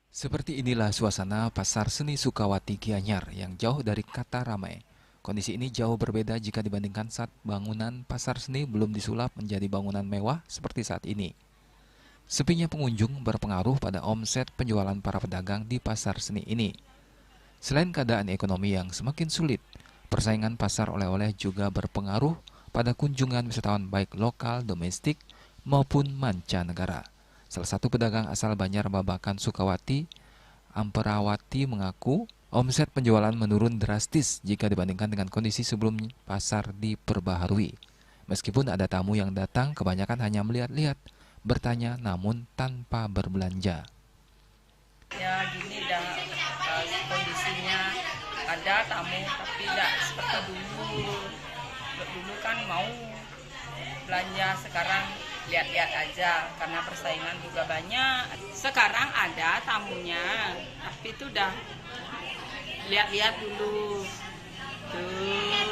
Seperti inilah suasana pasar seni Sukawati Gianyar yang jauh dari kata ramai. Kondisi ini jauh berbeda jika dibandingkan saat bangunan pasar seni belum disulap menjadi bangunan mewah seperti saat ini. Sepinya pengunjung berpengaruh pada omset penjualan para pedagang di pasar seni ini. Selain keadaan ekonomi yang semakin sulit, persaingan pasar oleh-oleh juga berpengaruh pada kunjungan wisatawan baik lokal, domestik, maupun mancanegara. Salah satu pedagang asal Banjar Babakan Sukawati, Amperawati mengaku omset penjualan menurun drastis jika dibandingkan dengan kondisi sebelum pasar diperbaharui. Meskipun ada tamu yang datang, kebanyakan hanya melihat-lihat, bertanya namun tanpa berbelanja. Ya gini dah kondisinya, ada tamu tapi tidak seperti dulu. Dulu kan mau belanja, sekarang lihat-lihat aja karena persaingan juga banyak. Sekarang ada tamunya, tapi itu udah lihat-lihat dulu. Tuh.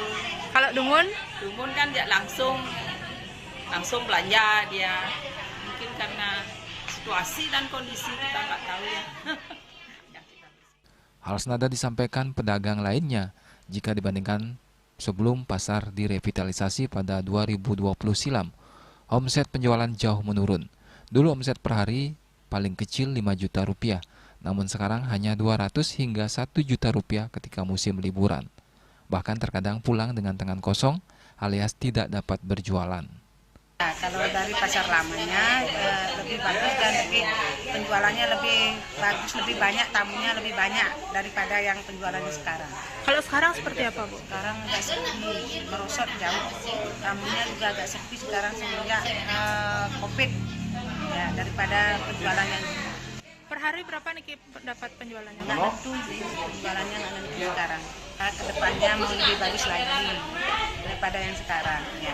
Kalau Dumun? Dumun kan dia langsung belanja dia. Mungkin karena situasi dan kondisi kita nggak tahu ya. Hal senada disampaikan pedagang lainnya jika dibandingkan sebelum pasar direvitalisasi pada 2020 silam. Omset penjualan jauh menurun. Dulu omset per hari paling kecil 5 juta rupiah. Namun sekarang hanya 200 hingga 1 juta rupiah ketika musim liburan. Bahkan terkadang pulang dengan tangan kosong alias tidak dapat berjualan. Nah, kalau dari pasar lamanya lebih bagus dan penjualannya lebih bagus, lebih banyak, tamunya lebih banyak daripada yang penjualannya sekarang. Kalau sekarang seperti apa, Bu? Sekarang agak sepi, merosot jauh. Tamunya juga agak sepi sekarang semenjak COVID ya, daripada penjualan yang per hari berapa nih dapat penjualannya? Nggak tentu penjualannya nggak tentu sekarang. Nah, kedepannya mau lebih bagus lagi daripada yang sekarang. Ya.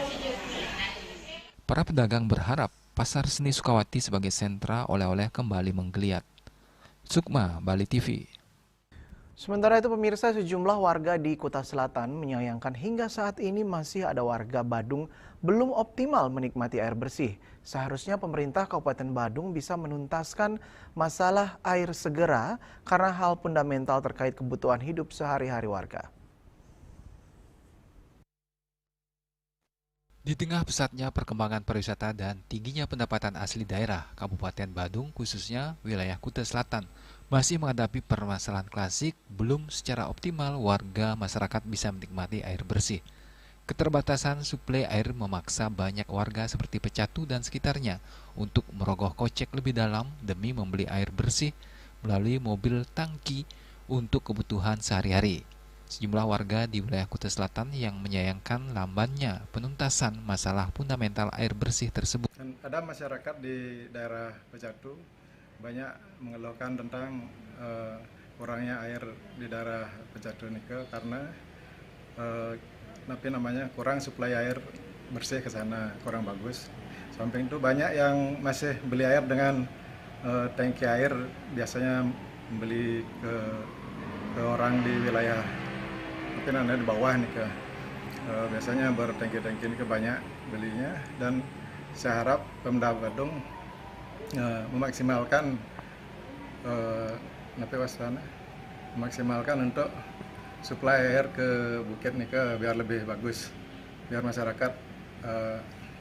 Para pedagang berharap pasar seni Sukawati sebagai sentra oleh-oleh kembali menggeliat. Sukma, Bali TV. Sementara itu pemirsa, sejumlah warga di Kuta Selatan menyayangkan hingga saat ini masih ada warga Badung belum optimal menikmati air bersih. Seharusnya pemerintah Kabupaten Badung bisa menuntaskan masalah air segera karena hal fundamental terkait kebutuhan hidup sehari-hari warga. Di tengah pesatnya perkembangan pariwisata dan tingginya pendapatan asli daerah, Kabupaten Badung khususnya wilayah Kuta Selatan masih menghadapi permasalahan klasik, belum secara optimal warga masyarakat bisa menikmati air bersih. Keterbatasan suplai air memaksa banyak warga seperti Pecatu dan sekitarnya untuk merogoh kocek lebih dalam demi membeli air bersih melalui mobil tangki untuk kebutuhan sehari-hari. Sejumlah warga di wilayah Kuta Selatan yang menyayangkan lambannya penuntasan masalah fundamental air bersih tersebut. Dan ada masyarakat di daerah Pecatu banyak mengeluhkan tentang kurangnya air di daerah Pecatu Nike karena kurang suplai air bersih ke sana, kurang bagus. Samping itu banyak yang masih beli air dengan tangki air, biasanya membeli ke orang di wilayah mungkin ada di bawah nih biasanya bertangki-tangki ini banyak belinya, dan saya harap Pemda Badung memaksimalkan untuk suplai air ke Bukit Nika biar lebih bagus, biar masyarakat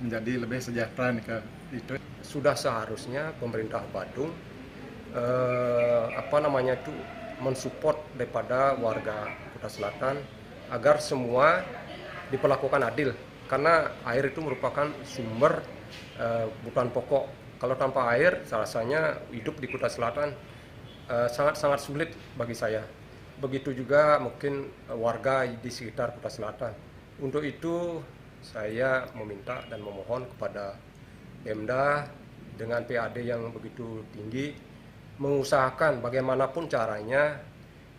menjadi lebih sejahtera Nika. Itu sudah seharusnya pemerintah Badung mensupport daripada warga Kuta Selatan agar semua diperlakukan adil, karena air itu merupakan sumber kebutuhan pokok. Kalau tanpa air, rasanya hidup di Kuta Selatan sangat-sangat sulit bagi saya. Begitu juga mungkin warga di sekitar Kuta Selatan. Untuk itu saya meminta dan memohon kepada Pemda dengan PAD yang begitu tinggi mengusahakan bagaimanapun caranya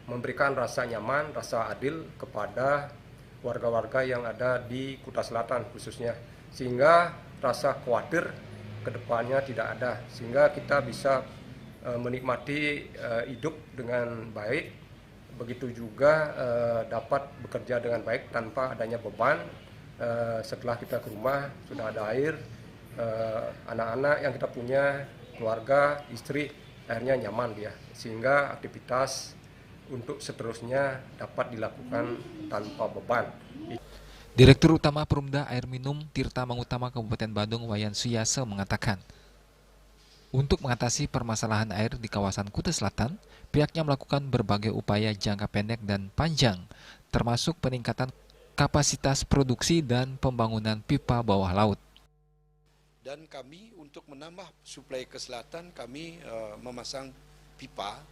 memberikan rasa nyaman, rasa adil kepada warga-warga yang ada di Kuta Selatan khususnya, sehingga rasa khawatir ke depannya tidak ada, sehingga kita bisa menikmati hidup dengan baik, begitu juga dapat bekerja dengan baik tanpa adanya beban. Setelah kita ke rumah sudah ada air, anak-anak yang kita punya, keluarga, istri, akhirnya nyaman dia, sehingga aktivitas untuk seterusnya dapat dilakukan tanpa beban. Direktur Utama Perumda Air Minum Tirta Mangutama Kabupaten Badung Wayan Suyase mengatakan, untuk mengatasi permasalahan air di kawasan Kuta Selatan, pihaknya melakukan berbagai upaya jangka pendek dan panjang, termasuk peningkatan kapasitas produksi dan pembangunan pipa bawah laut. Dan kami untuk menambah suplai ke selatan, kami memasang pipa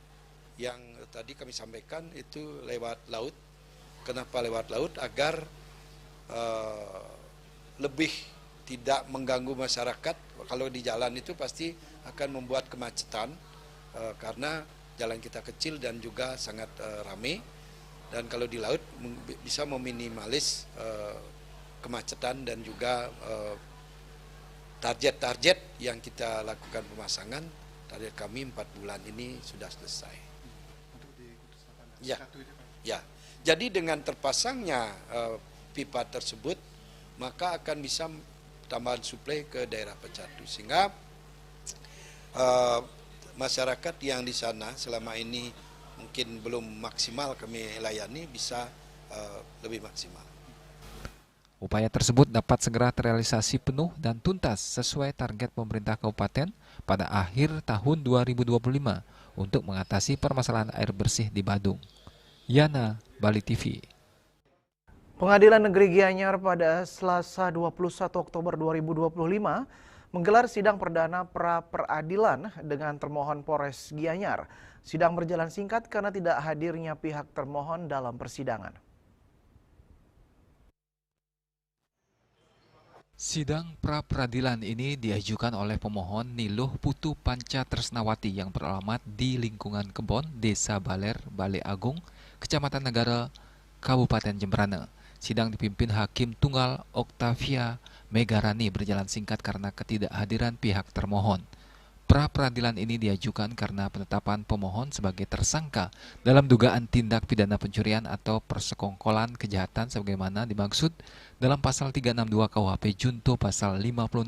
yang tadi kami sampaikan itu lewat laut. Kenapa lewat laut? Agar lebih tidak mengganggu masyarakat. Kalau di jalan itu pasti akan membuat kemacetan karena jalan kita kecil dan juga sangat ramai. Dan kalau di laut bisa meminimalis kemacetan dan juga target-target yang kita lakukan pemasangan, target kami 4 bulan ini sudah selesai. Ya. Jadi dengan terpasangnya pipa tersebut, maka akan bisa tambahan suplai ke daerah Pecatu, sehingga masyarakat yang di sana selama ini mungkin belum maksimal kami layani bisa lebih maksimal. Upaya tersebut dapat segera terrealisasi penuh dan tuntas sesuai target pemerintah kabupaten pada akhir tahun 2025 untuk mengatasi permasalahan air bersih di Badung. Yana, Bali TV. Pengadilan Negeri Gianyar pada Selasa 21 Oktober 2025 menggelar sidang perdana pra-peradilan dengan termohon Polres Gianyar. Sidang berjalan singkat karena tidak hadirnya pihak termohon dalam persidangan. Sidang pra-peradilan ini diajukan oleh pemohon Niluh Putu Panca Tresnawati yang beralamat di lingkungan Kebon, Desa Baler, Bale Agung, Kecamatan Negara, Kabupaten Jemberana. Sidang dipimpin Hakim Tunggal Oktavia Megarani berjalan singkat karena ketidakhadiran pihak termohon. Pra-peradilan ini diajukan karena penetapan pemohon sebagai tersangka dalam dugaan tindak pidana pencurian atau persekongkolan kejahatan sebagaimana dimaksud dalam pasal 362 KUHP junto pasal 56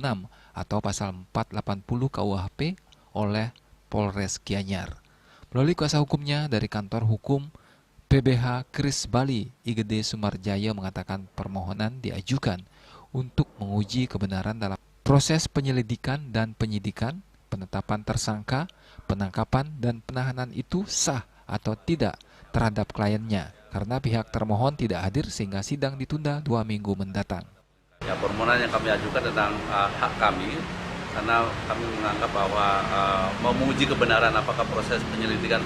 atau pasal 480 KUHP oleh Polres Gianyar. Melalui kuasa hukumnya dari kantor hukum PBH Kris Bali, IGD Sumarjaya mengatakan permohonan diajukan untuk menguji kebenaran dalam proses penyelidikan dan penyidikan, penetapan tersangka, penangkapan, dan penahanan itu sah atau tidak terhadap kliennya karena pihak termohon tidak hadir sehingga sidang ditunda 2 minggu mendatang. Ya, permohonan yang kami ajukan tentang hak kami karena kami menganggap bahwa mau menguji kebenaran apakah proses penyidikan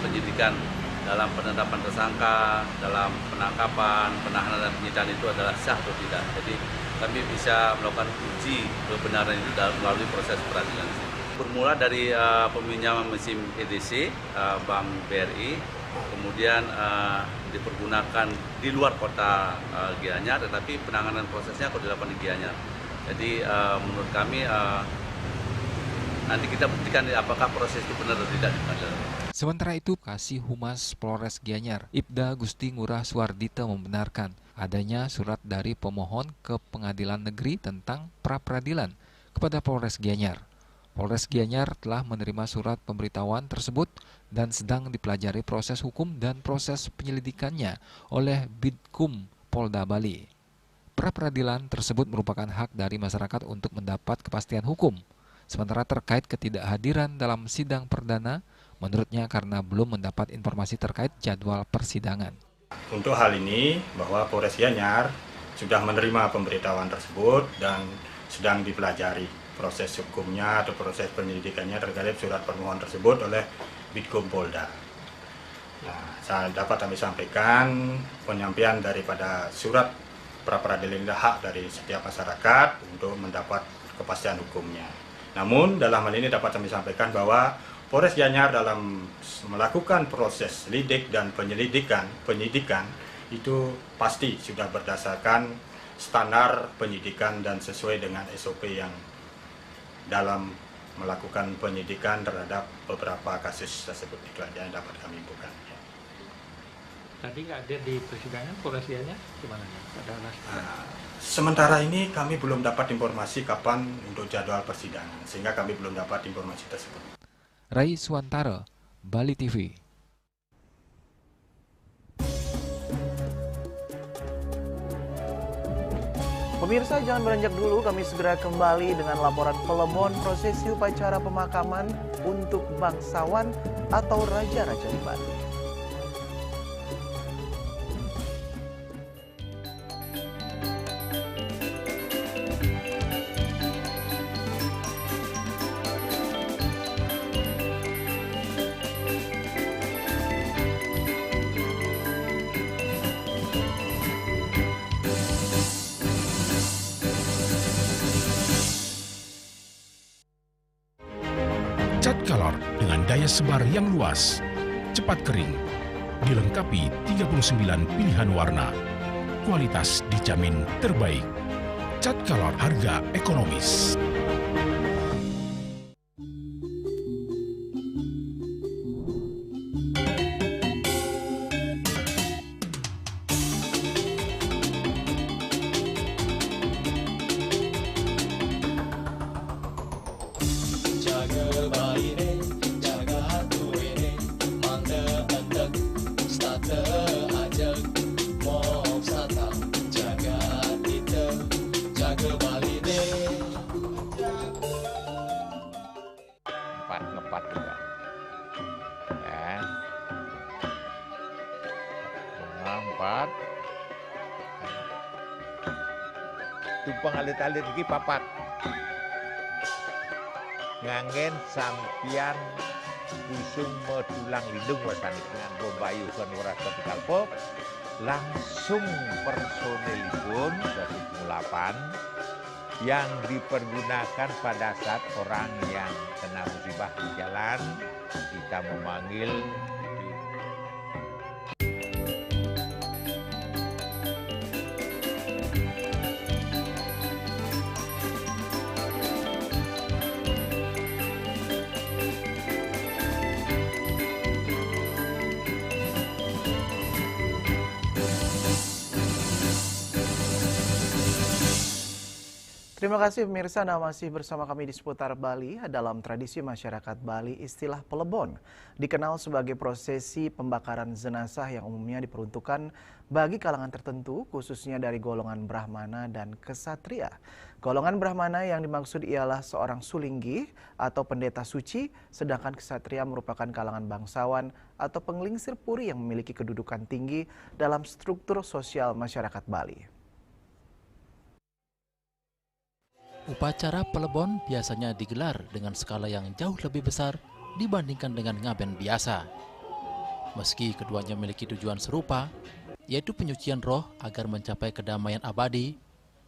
dalam penetapan tersangka, dalam penangkapan, penahanan dan penyitaan itu adalah sah atau tidak. Jadi kami bisa melakukan uji kebenaran itu melalui proses peradilan. Bermula dari peminjaman mesin EDC Bank BRI, kemudian dipergunakan di luar kota Gianyar, tetapi penanganan prosesnya kalau dilakukan di Gianyar. Jadi menurut kami nanti kita buktikan apakah proses itu benar atau tidak. Sementara itu, Kasih Humas Polres Gianyar, Ibda Gusti Ngurah Suardita membenarkan adanya surat dari pemohon ke Pengadilan Negeri tentang pra-peradilan kepada Polres Gianyar. Polres Gianyar telah menerima surat pemberitahuan tersebut dan sedang dipelajari proses hukum dan proses penyelidikannya oleh Bidkum Polda Bali. Pra-peradilan tersebut merupakan hak dari masyarakat untuk mendapat kepastian hukum. Sementara terkait ketidakhadiran dalam sidang perdana, menurutnya karena belum mendapat informasi terkait jadwal persidangan. Untuk hal ini, bahwa Polres Gianyar sudah menerima pemberitahuan tersebut dan sedang dipelajari proses hukumnya atau proses penyelidikannya terkait surat permohonan tersebut oleh Bidkum Polda. Nah, saya dapat kami sampaikan penyampaian daripada surat pra-peradilan hak dari setiap masyarakat untuk mendapat kepastian hukumnya. Namun dalam hal ini dapat kami sampaikan bahwa Polres Gianyar dalam melakukan proses lidik dan penyidikan itu pasti sudah berdasarkan standar penyidikan dan sesuai dengan SOP yang dalam melakukan penyidikan terhadap beberapa kasus tersebut. Itu aja yang dapat kami infokan. Tadi nggak ada di persidangan Polres Gianyar gimana? Sementara ini kami belum dapat informasi kapan untuk jadwal persidangan, sehingga kami belum dapat informasi tersebut. Rai Suwantara, Bali TV. Pemirsa, jangan beranjak dulu, kami segera kembali dengan laporan Pelebon prosesi upacara pemakaman untuk bangsawan atau raja-raja di Bali. Cat color dengan daya sebar yang luas, cepat kering, dilengkapi 39 pilihan warna. Kualitas dijamin terbaik. Cat color harga ekonomis. Ngepat juga ya, bunga 4 tumpang alit-alit iki papat ngangen sampian busung medulang lindung wasani nganggo bayu kon ora kepikalpo langsung personelipun dari 8 yang dipergunakan pada saat orang yang kena musibah di jalan, kita memanggil Terima kasih pemirsa, Anda masih bersama kami di seputar Bali. Dalam tradisi masyarakat Bali, istilah Pelebon dikenal sebagai prosesi pembakaran jenazah yang umumnya diperuntukkan bagi kalangan tertentu, khususnya dari golongan Brahmana dan Kesatria. Golongan Brahmana yang dimaksud ialah seorang sulinggi atau pendeta suci, sedangkan Kesatria merupakan kalangan bangsawan atau penglingsir puri yang memiliki kedudukan tinggi dalam struktur sosial masyarakat Bali. Upacara Pelebon biasanya digelar dengan skala yang jauh lebih besar dibandingkan dengan ngaben biasa. Meski keduanya memiliki tujuan serupa, yaitu penyucian roh agar mencapai kedamaian abadi,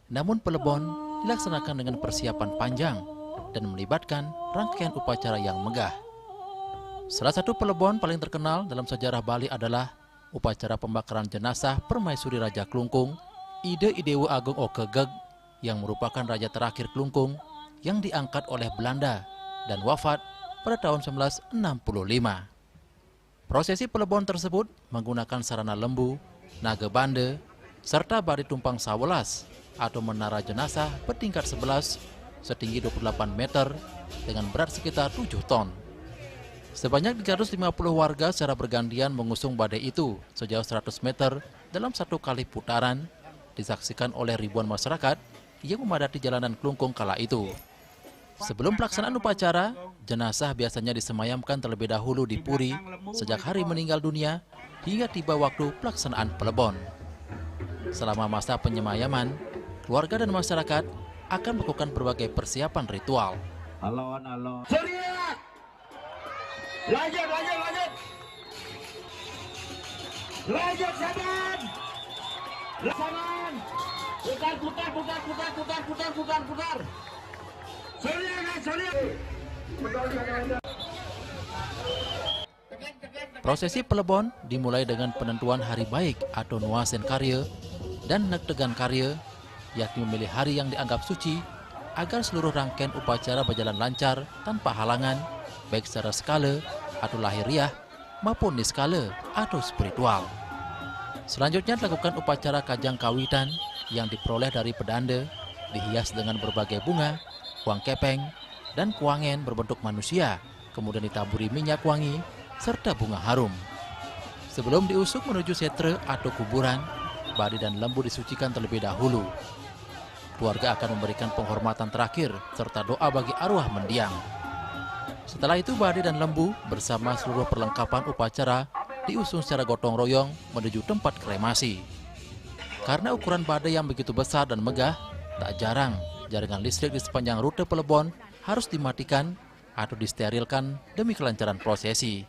namun Pelebon dilaksanakan dengan persiapan panjang dan melibatkan rangkaian upacara yang megah. Salah satu Pelebon paling terkenal dalam sejarah Bali adalah upacara pembakaran jenazah Permaisuri Raja Klungkung, Ide Idewu Agung Okegeg, yang merupakan raja terakhir Klungkung yang diangkat oleh Belanda dan wafat pada tahun 1965. Prosesi Pelebon tersebut menggunakan sarana lembu, naga bande, serta bari tumpang sawelas atau menara jenazah bertingkat 11 setinggi 28 meter dengan berat sekitar 7 ton. Sebanyak 350 warga secara bergantian mengusung badai itu sejauh 100 meter dalam satu kali putaran, disaksikan oleh ribuan masyarakat yang memadati jalanan Klungkung kala itu. Sebelum pelaksanaan upacara, jenazah biasanya disemayamkan terlebih dahulu di Puri sejak hari meninggal dunia hingga tiba waktu pelaksanaan pelebon. Selama masa penyemayaman, keluarga dan masyarakat akan melakukan berbagai persiapan ritual. Halo. Lanjut. Lanjut, saban. Putar. Prosesi pelebon dimulai dengan penentuan hari baik atau Nuasen Karya dan Nektegan Karya, yakni memilih hari yang dianggap suci agar seluruh rangkaian upacara berjalan lancar tanpa halangan, baik secara skala atau lahiriah maupun niskala atau spiritual. Selanjutnya dilakukan upacara kajang kawitan yang diperoleh dari pedanda, dihias dengan berbagai bunga, kuang kepeng, dan kuangen berbentuk manusia, kemudian ditaburi minyak wangi, serta bunga harum. Sebelum diusuk menuju setre atau kuburan, badi dan lembu disucikan terlebih dahulu. Keluarga akan memberikan penghormatan terakhir, serta doa bagi arwah mendiang. Setelah itu badi dan lembu bersama seluruh perlengkapan upacara diusung secara gotong royong menuju tempat kremasi. Karena ukuran badai yang begitu besar dan megah, tak jarang jaringan listrik di sepanjang rute pelebon harus dimatikan atau disterilkan demi kelancaran prosesi.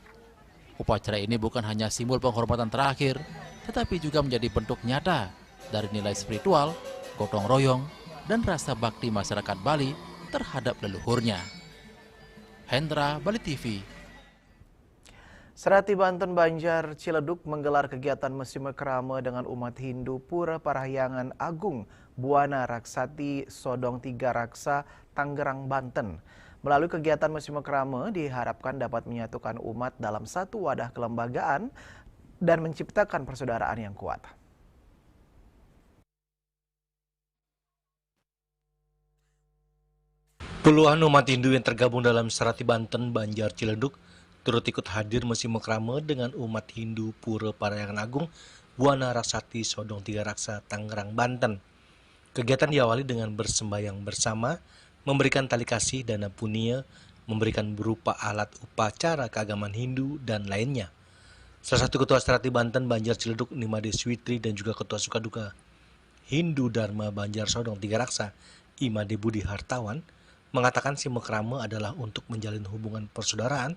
Upacara ini bukan hanya simbol penghormatan terakhir, tetapi juga menjadi bentuk nyata dari nilai spiritual, gotong royong, dan rasa bakti masyarakat Bali terhadap leluhurnya. Hendra, Bali TV. Serati Banten Banjar Ciledug menggelar kegiatan Mesime Krama dengan umat Hindu Pura Parahyangan Agung Buana Raksati Sodong Tiga Raksa Tangerang, Banten. Melalui kegiatan Mesime Krama diharapkan dapat menyatukan umat dalam satu wadah kelembagaan dan menciptakan persaudaraan yang kuat. Puluhan umat Hindu yang tergabung dalam Serati Banten Banjar Ciledug turut ikut hadir Mesime Krama dengan umat Hindu Pura Parahyangan Agung Buana Raksati Sodong Tiga Raksa Tangerang, Banten. Kegiatan diawali dengan bersembahyang bersama, memberikan tali kasih dana punia, memberikan berupa alat upacara keagamaan Hindu, dan lainnya. Salah satu Ketua Serati Banten Banjar Ciledug Nimade Switri dan juga Ketua Sukaduka Hindu Dharma Banjar Sodong Tiga Raksa Imade Budi Hartawan mengatakan Mesime Krama adalah untuk menjalin hubungan persaudaraan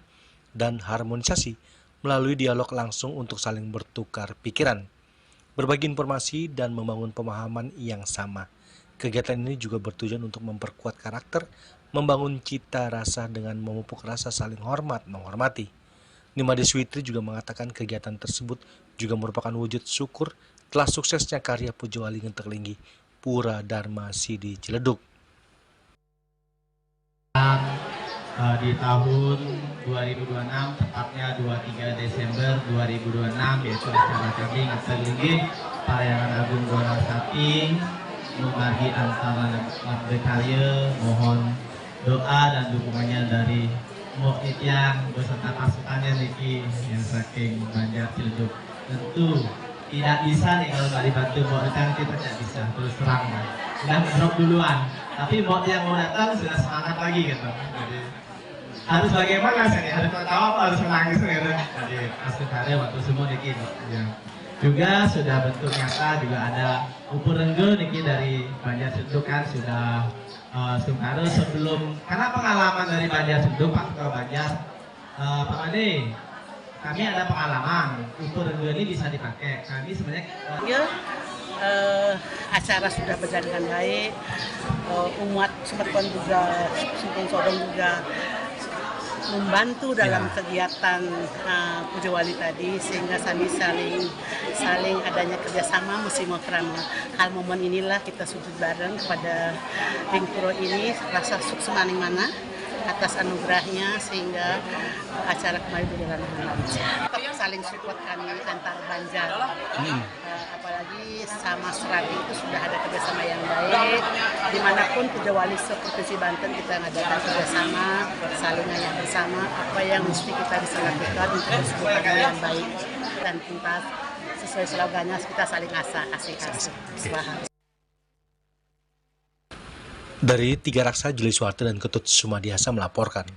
dan harmonisasi melalui dialog langsung untuk saling bertukar pikiran, berbagi informasi, dan membangun pemahaman yang sama. Kegiatan ini juga bertujuan untuk memperkuat karakter, membangun cita rasa dengan memupuk rasa saling hormat menghormati. Nimade Switri juga mengatakan kegiatan tersebut juga merupakan wujud syukur telah suksesnya karya Pujo Alingin Terlinggi Pura Dharma Sidi Ciledug. Di tahun 2026, tepatnya 23 Desember 2026, yaitu acara kami Terlinggi Parahyangan Agung Buana Raksati membagi antara berkarya, mohon doa dan dukungannya dari Mbok Nitiang beserta pasukannya Niki yang saking Banjar Ciledug. Tentu tidak bisa nih kalau nggak dibantu Mbok Nitiang, kita tidak bisa terus terang. Sudah drop duluan, tapi Mbok yang mau datang sudah semangat lagi gitu. Jadi harus bagaimana sih? Harus tahu apa harus menangis gitu. Jadi pasukannya waktu semua Niki ya. Juga sudah bentuk nyata, juga ada Upur Rengge Niki dari Banjar Ciledug kan sudah Sungkaro sebelum, karena pengalaman dari Banjar Ciledug Pak Ketua Banjar Pak Ade, kami ada pengalaman Upur Rengge ini bisa dipakai. Kami sebenarnya acara sudah berjalan dengan baik, umat Sumatera juga, Sumpun Sodong juga membantu dalam kegiatan Pujo Wali tadi, sehingga kami saling adanya kerjasama Mesime Krama. Hal momen inilah kita sujud bareng kepada Ring Puro ini, rasa sukses maning mana atas anugerahnya sehingga acara kembali berjalan dengan lancar. Saling support kami antar Banjar. Apalagi sama Serati itu sudah ada kerjasama yang baik. Dimanapun Puja Wali Provinsi Banten kita mengadakan kerjasama, saling nanya bersama apa yang mesti kita bisa lakukan untuk keseluruhan yang baik dan tuntas sesuai slogannya kita saling asih. Dari Tiga Raksa, Juli Suwarte dan Ketut Sumadiasa melaporkan.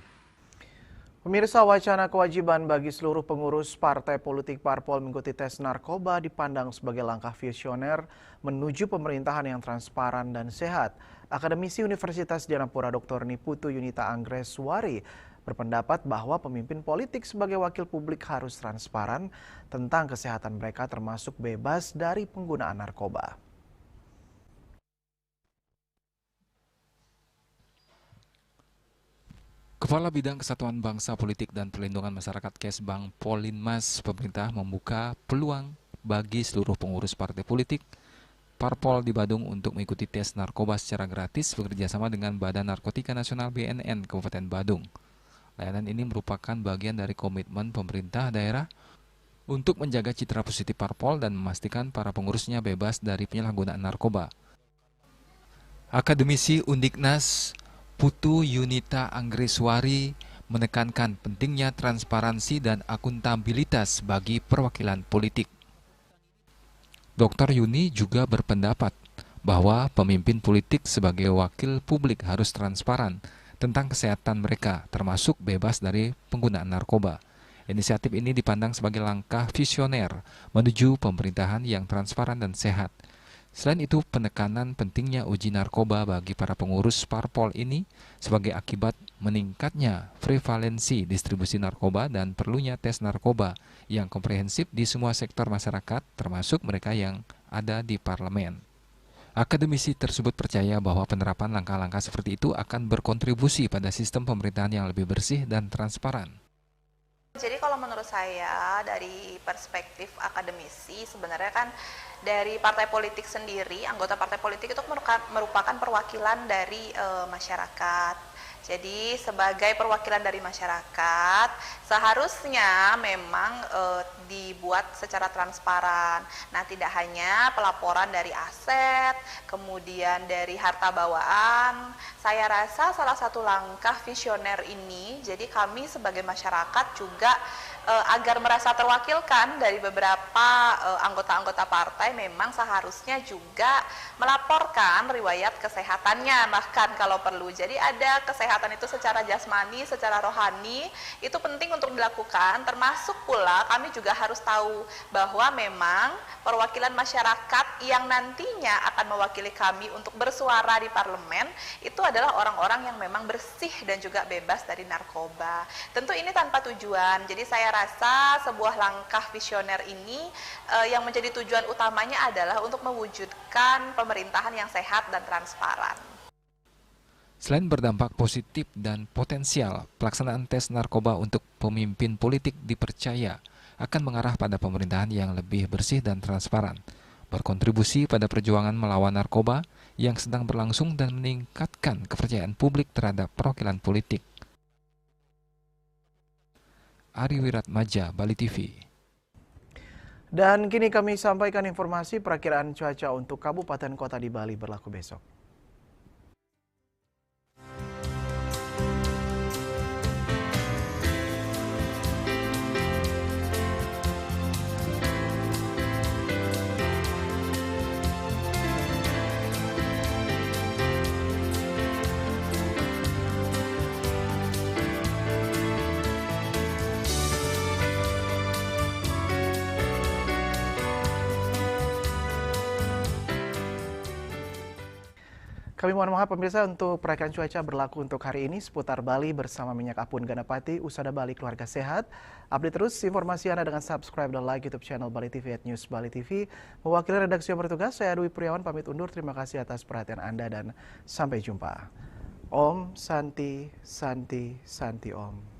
Pemirsa, wacana kewajiban bagi seluruh pengurus partai politik parpol mengikuti tes narkoba dipandang sebagai langkah visioner menuju pemerintahan yang transparan dan sehat. Akademisi Universitas Dianapura Dr. Niputu Yunita Anggresswari berpendapat bahwa pemimpin politik sebagai wakil publik harus transparan tentang kesehatan mereka termasuk bebas dari penggunaan narkoba. Kepala Bidang Kesatuan Bangsa Politik dan Perlindungan Masyarakat Kesbang Polinmas, pemerintah membuka peluang bagi seluruh pengurus partai politik parpol di Badung untuk mengikuti tes narkoba secara gratis bekerjasama dengan Badan Narkotika Nasional BNN Kabupaten Badung. Layanan ini merupakan bagian dari komitmen pemerintah daerah untuk menjaga citra positif parpol dan memastikan para pengurusnya bebas dari penyalahgunaan narkoba. Akademisi Undiknas Putu Yunita Anggresswari menekankan pentingnya transparansi dan akuntabilitas bagi perwakilan politik. Dr. Yuni juga berpendapat bahwa pemimpin politik sebagai wakil publik harus transparan tentang kesehatan mereka, termasuk bebas dari penggunaan narkoba. Inisiatif ini dipandang sebagai langkah visioner menuju pemerintahan yang transparan dan sehat. Selain itu, penekanan pentingnya uji narkoba bagi para pengurus parpol ini sebagai akibat meningkatnya prevalensi distribusi narkoba dan perlunya tes narkoba yang komprehensif di semua sektor masyarakat, termasuk mereka yang ada di parlemen. Akademisi tersebut percaya bahwa penerapan langkah-langkah seperti itu akan berkontribusi pada sistem pemerintahan yang lebih bersih dan transparan. Jadi kalau menurut saya dari perspektif akademisi sebenarnya kan dari partai politik sendiri, anggota partai politik itu merupakan perwakilan dari masyarakat. Jadi sebagai perwakilan dari masyarakat seharusnya memang dibuat secara transparan. Nah, tidak hanya pelaporan dari aset, kemudian dari harta bawaan. Saya rasa salah satu langkah visioner ini, jadi kami sebagai masyarakat juga agar merasa terwakilkan dari beberapa anggota-anggota partai memang seharusnya juga melaporkan riwayat kesehatannya bahkan kalau perlu. Jadi ada kesehatan itu secara jasmani, secara rohani itu penting untuk dilakukan, termasuk pula kami juga harus tahu bahwa memang perwakilan masyarakat yang nantinya akan mewakili kami untuk bersuara di parlemen itu adalah orang-orang yang memang bersih dan juga bebas dari narkoba. Tentu ini tanpa tujuan, jadi saya rasa sebuah langkah visioner ini yang menjadi tujuan utamanya adalah untuk mewujudkan pemerintahan yang sehat dan transparan. Selain berdampak positif dan potensial, pelaksanaan tes narkoba untuk pemimpin politik dipercaya akan mengarah pada pemerintahan yang lebih bersih dan transparan, berkontribusi pada perjuangan melawan narkoba yang sedang berlangsung dan meningkatkan kepercayaan publik terhadap perwakilan politik. Ari Wiratmaja, Bali TV. Dan kini kami sampaikan informasi perakiraan cuaca untuk kabupaten kota di Bali berlaku besok. Kami mohon maaf pemirsa untuk perakiraan cuaca berlaku untuk hari ini seputar Bali bersama Minyak Apun Ganapati, Usada Bali Keluarga Sehat. Update terus informasi Anda dengan subscribe dan like YouTube channel Bali TV @News Bali TV. Mewakili redaksi yang bertugas, saya Dwi Priawan pamit undur. Terima kasih atas perhatian Anda dan sampai jumpa. Om Santi Santi Santi Om.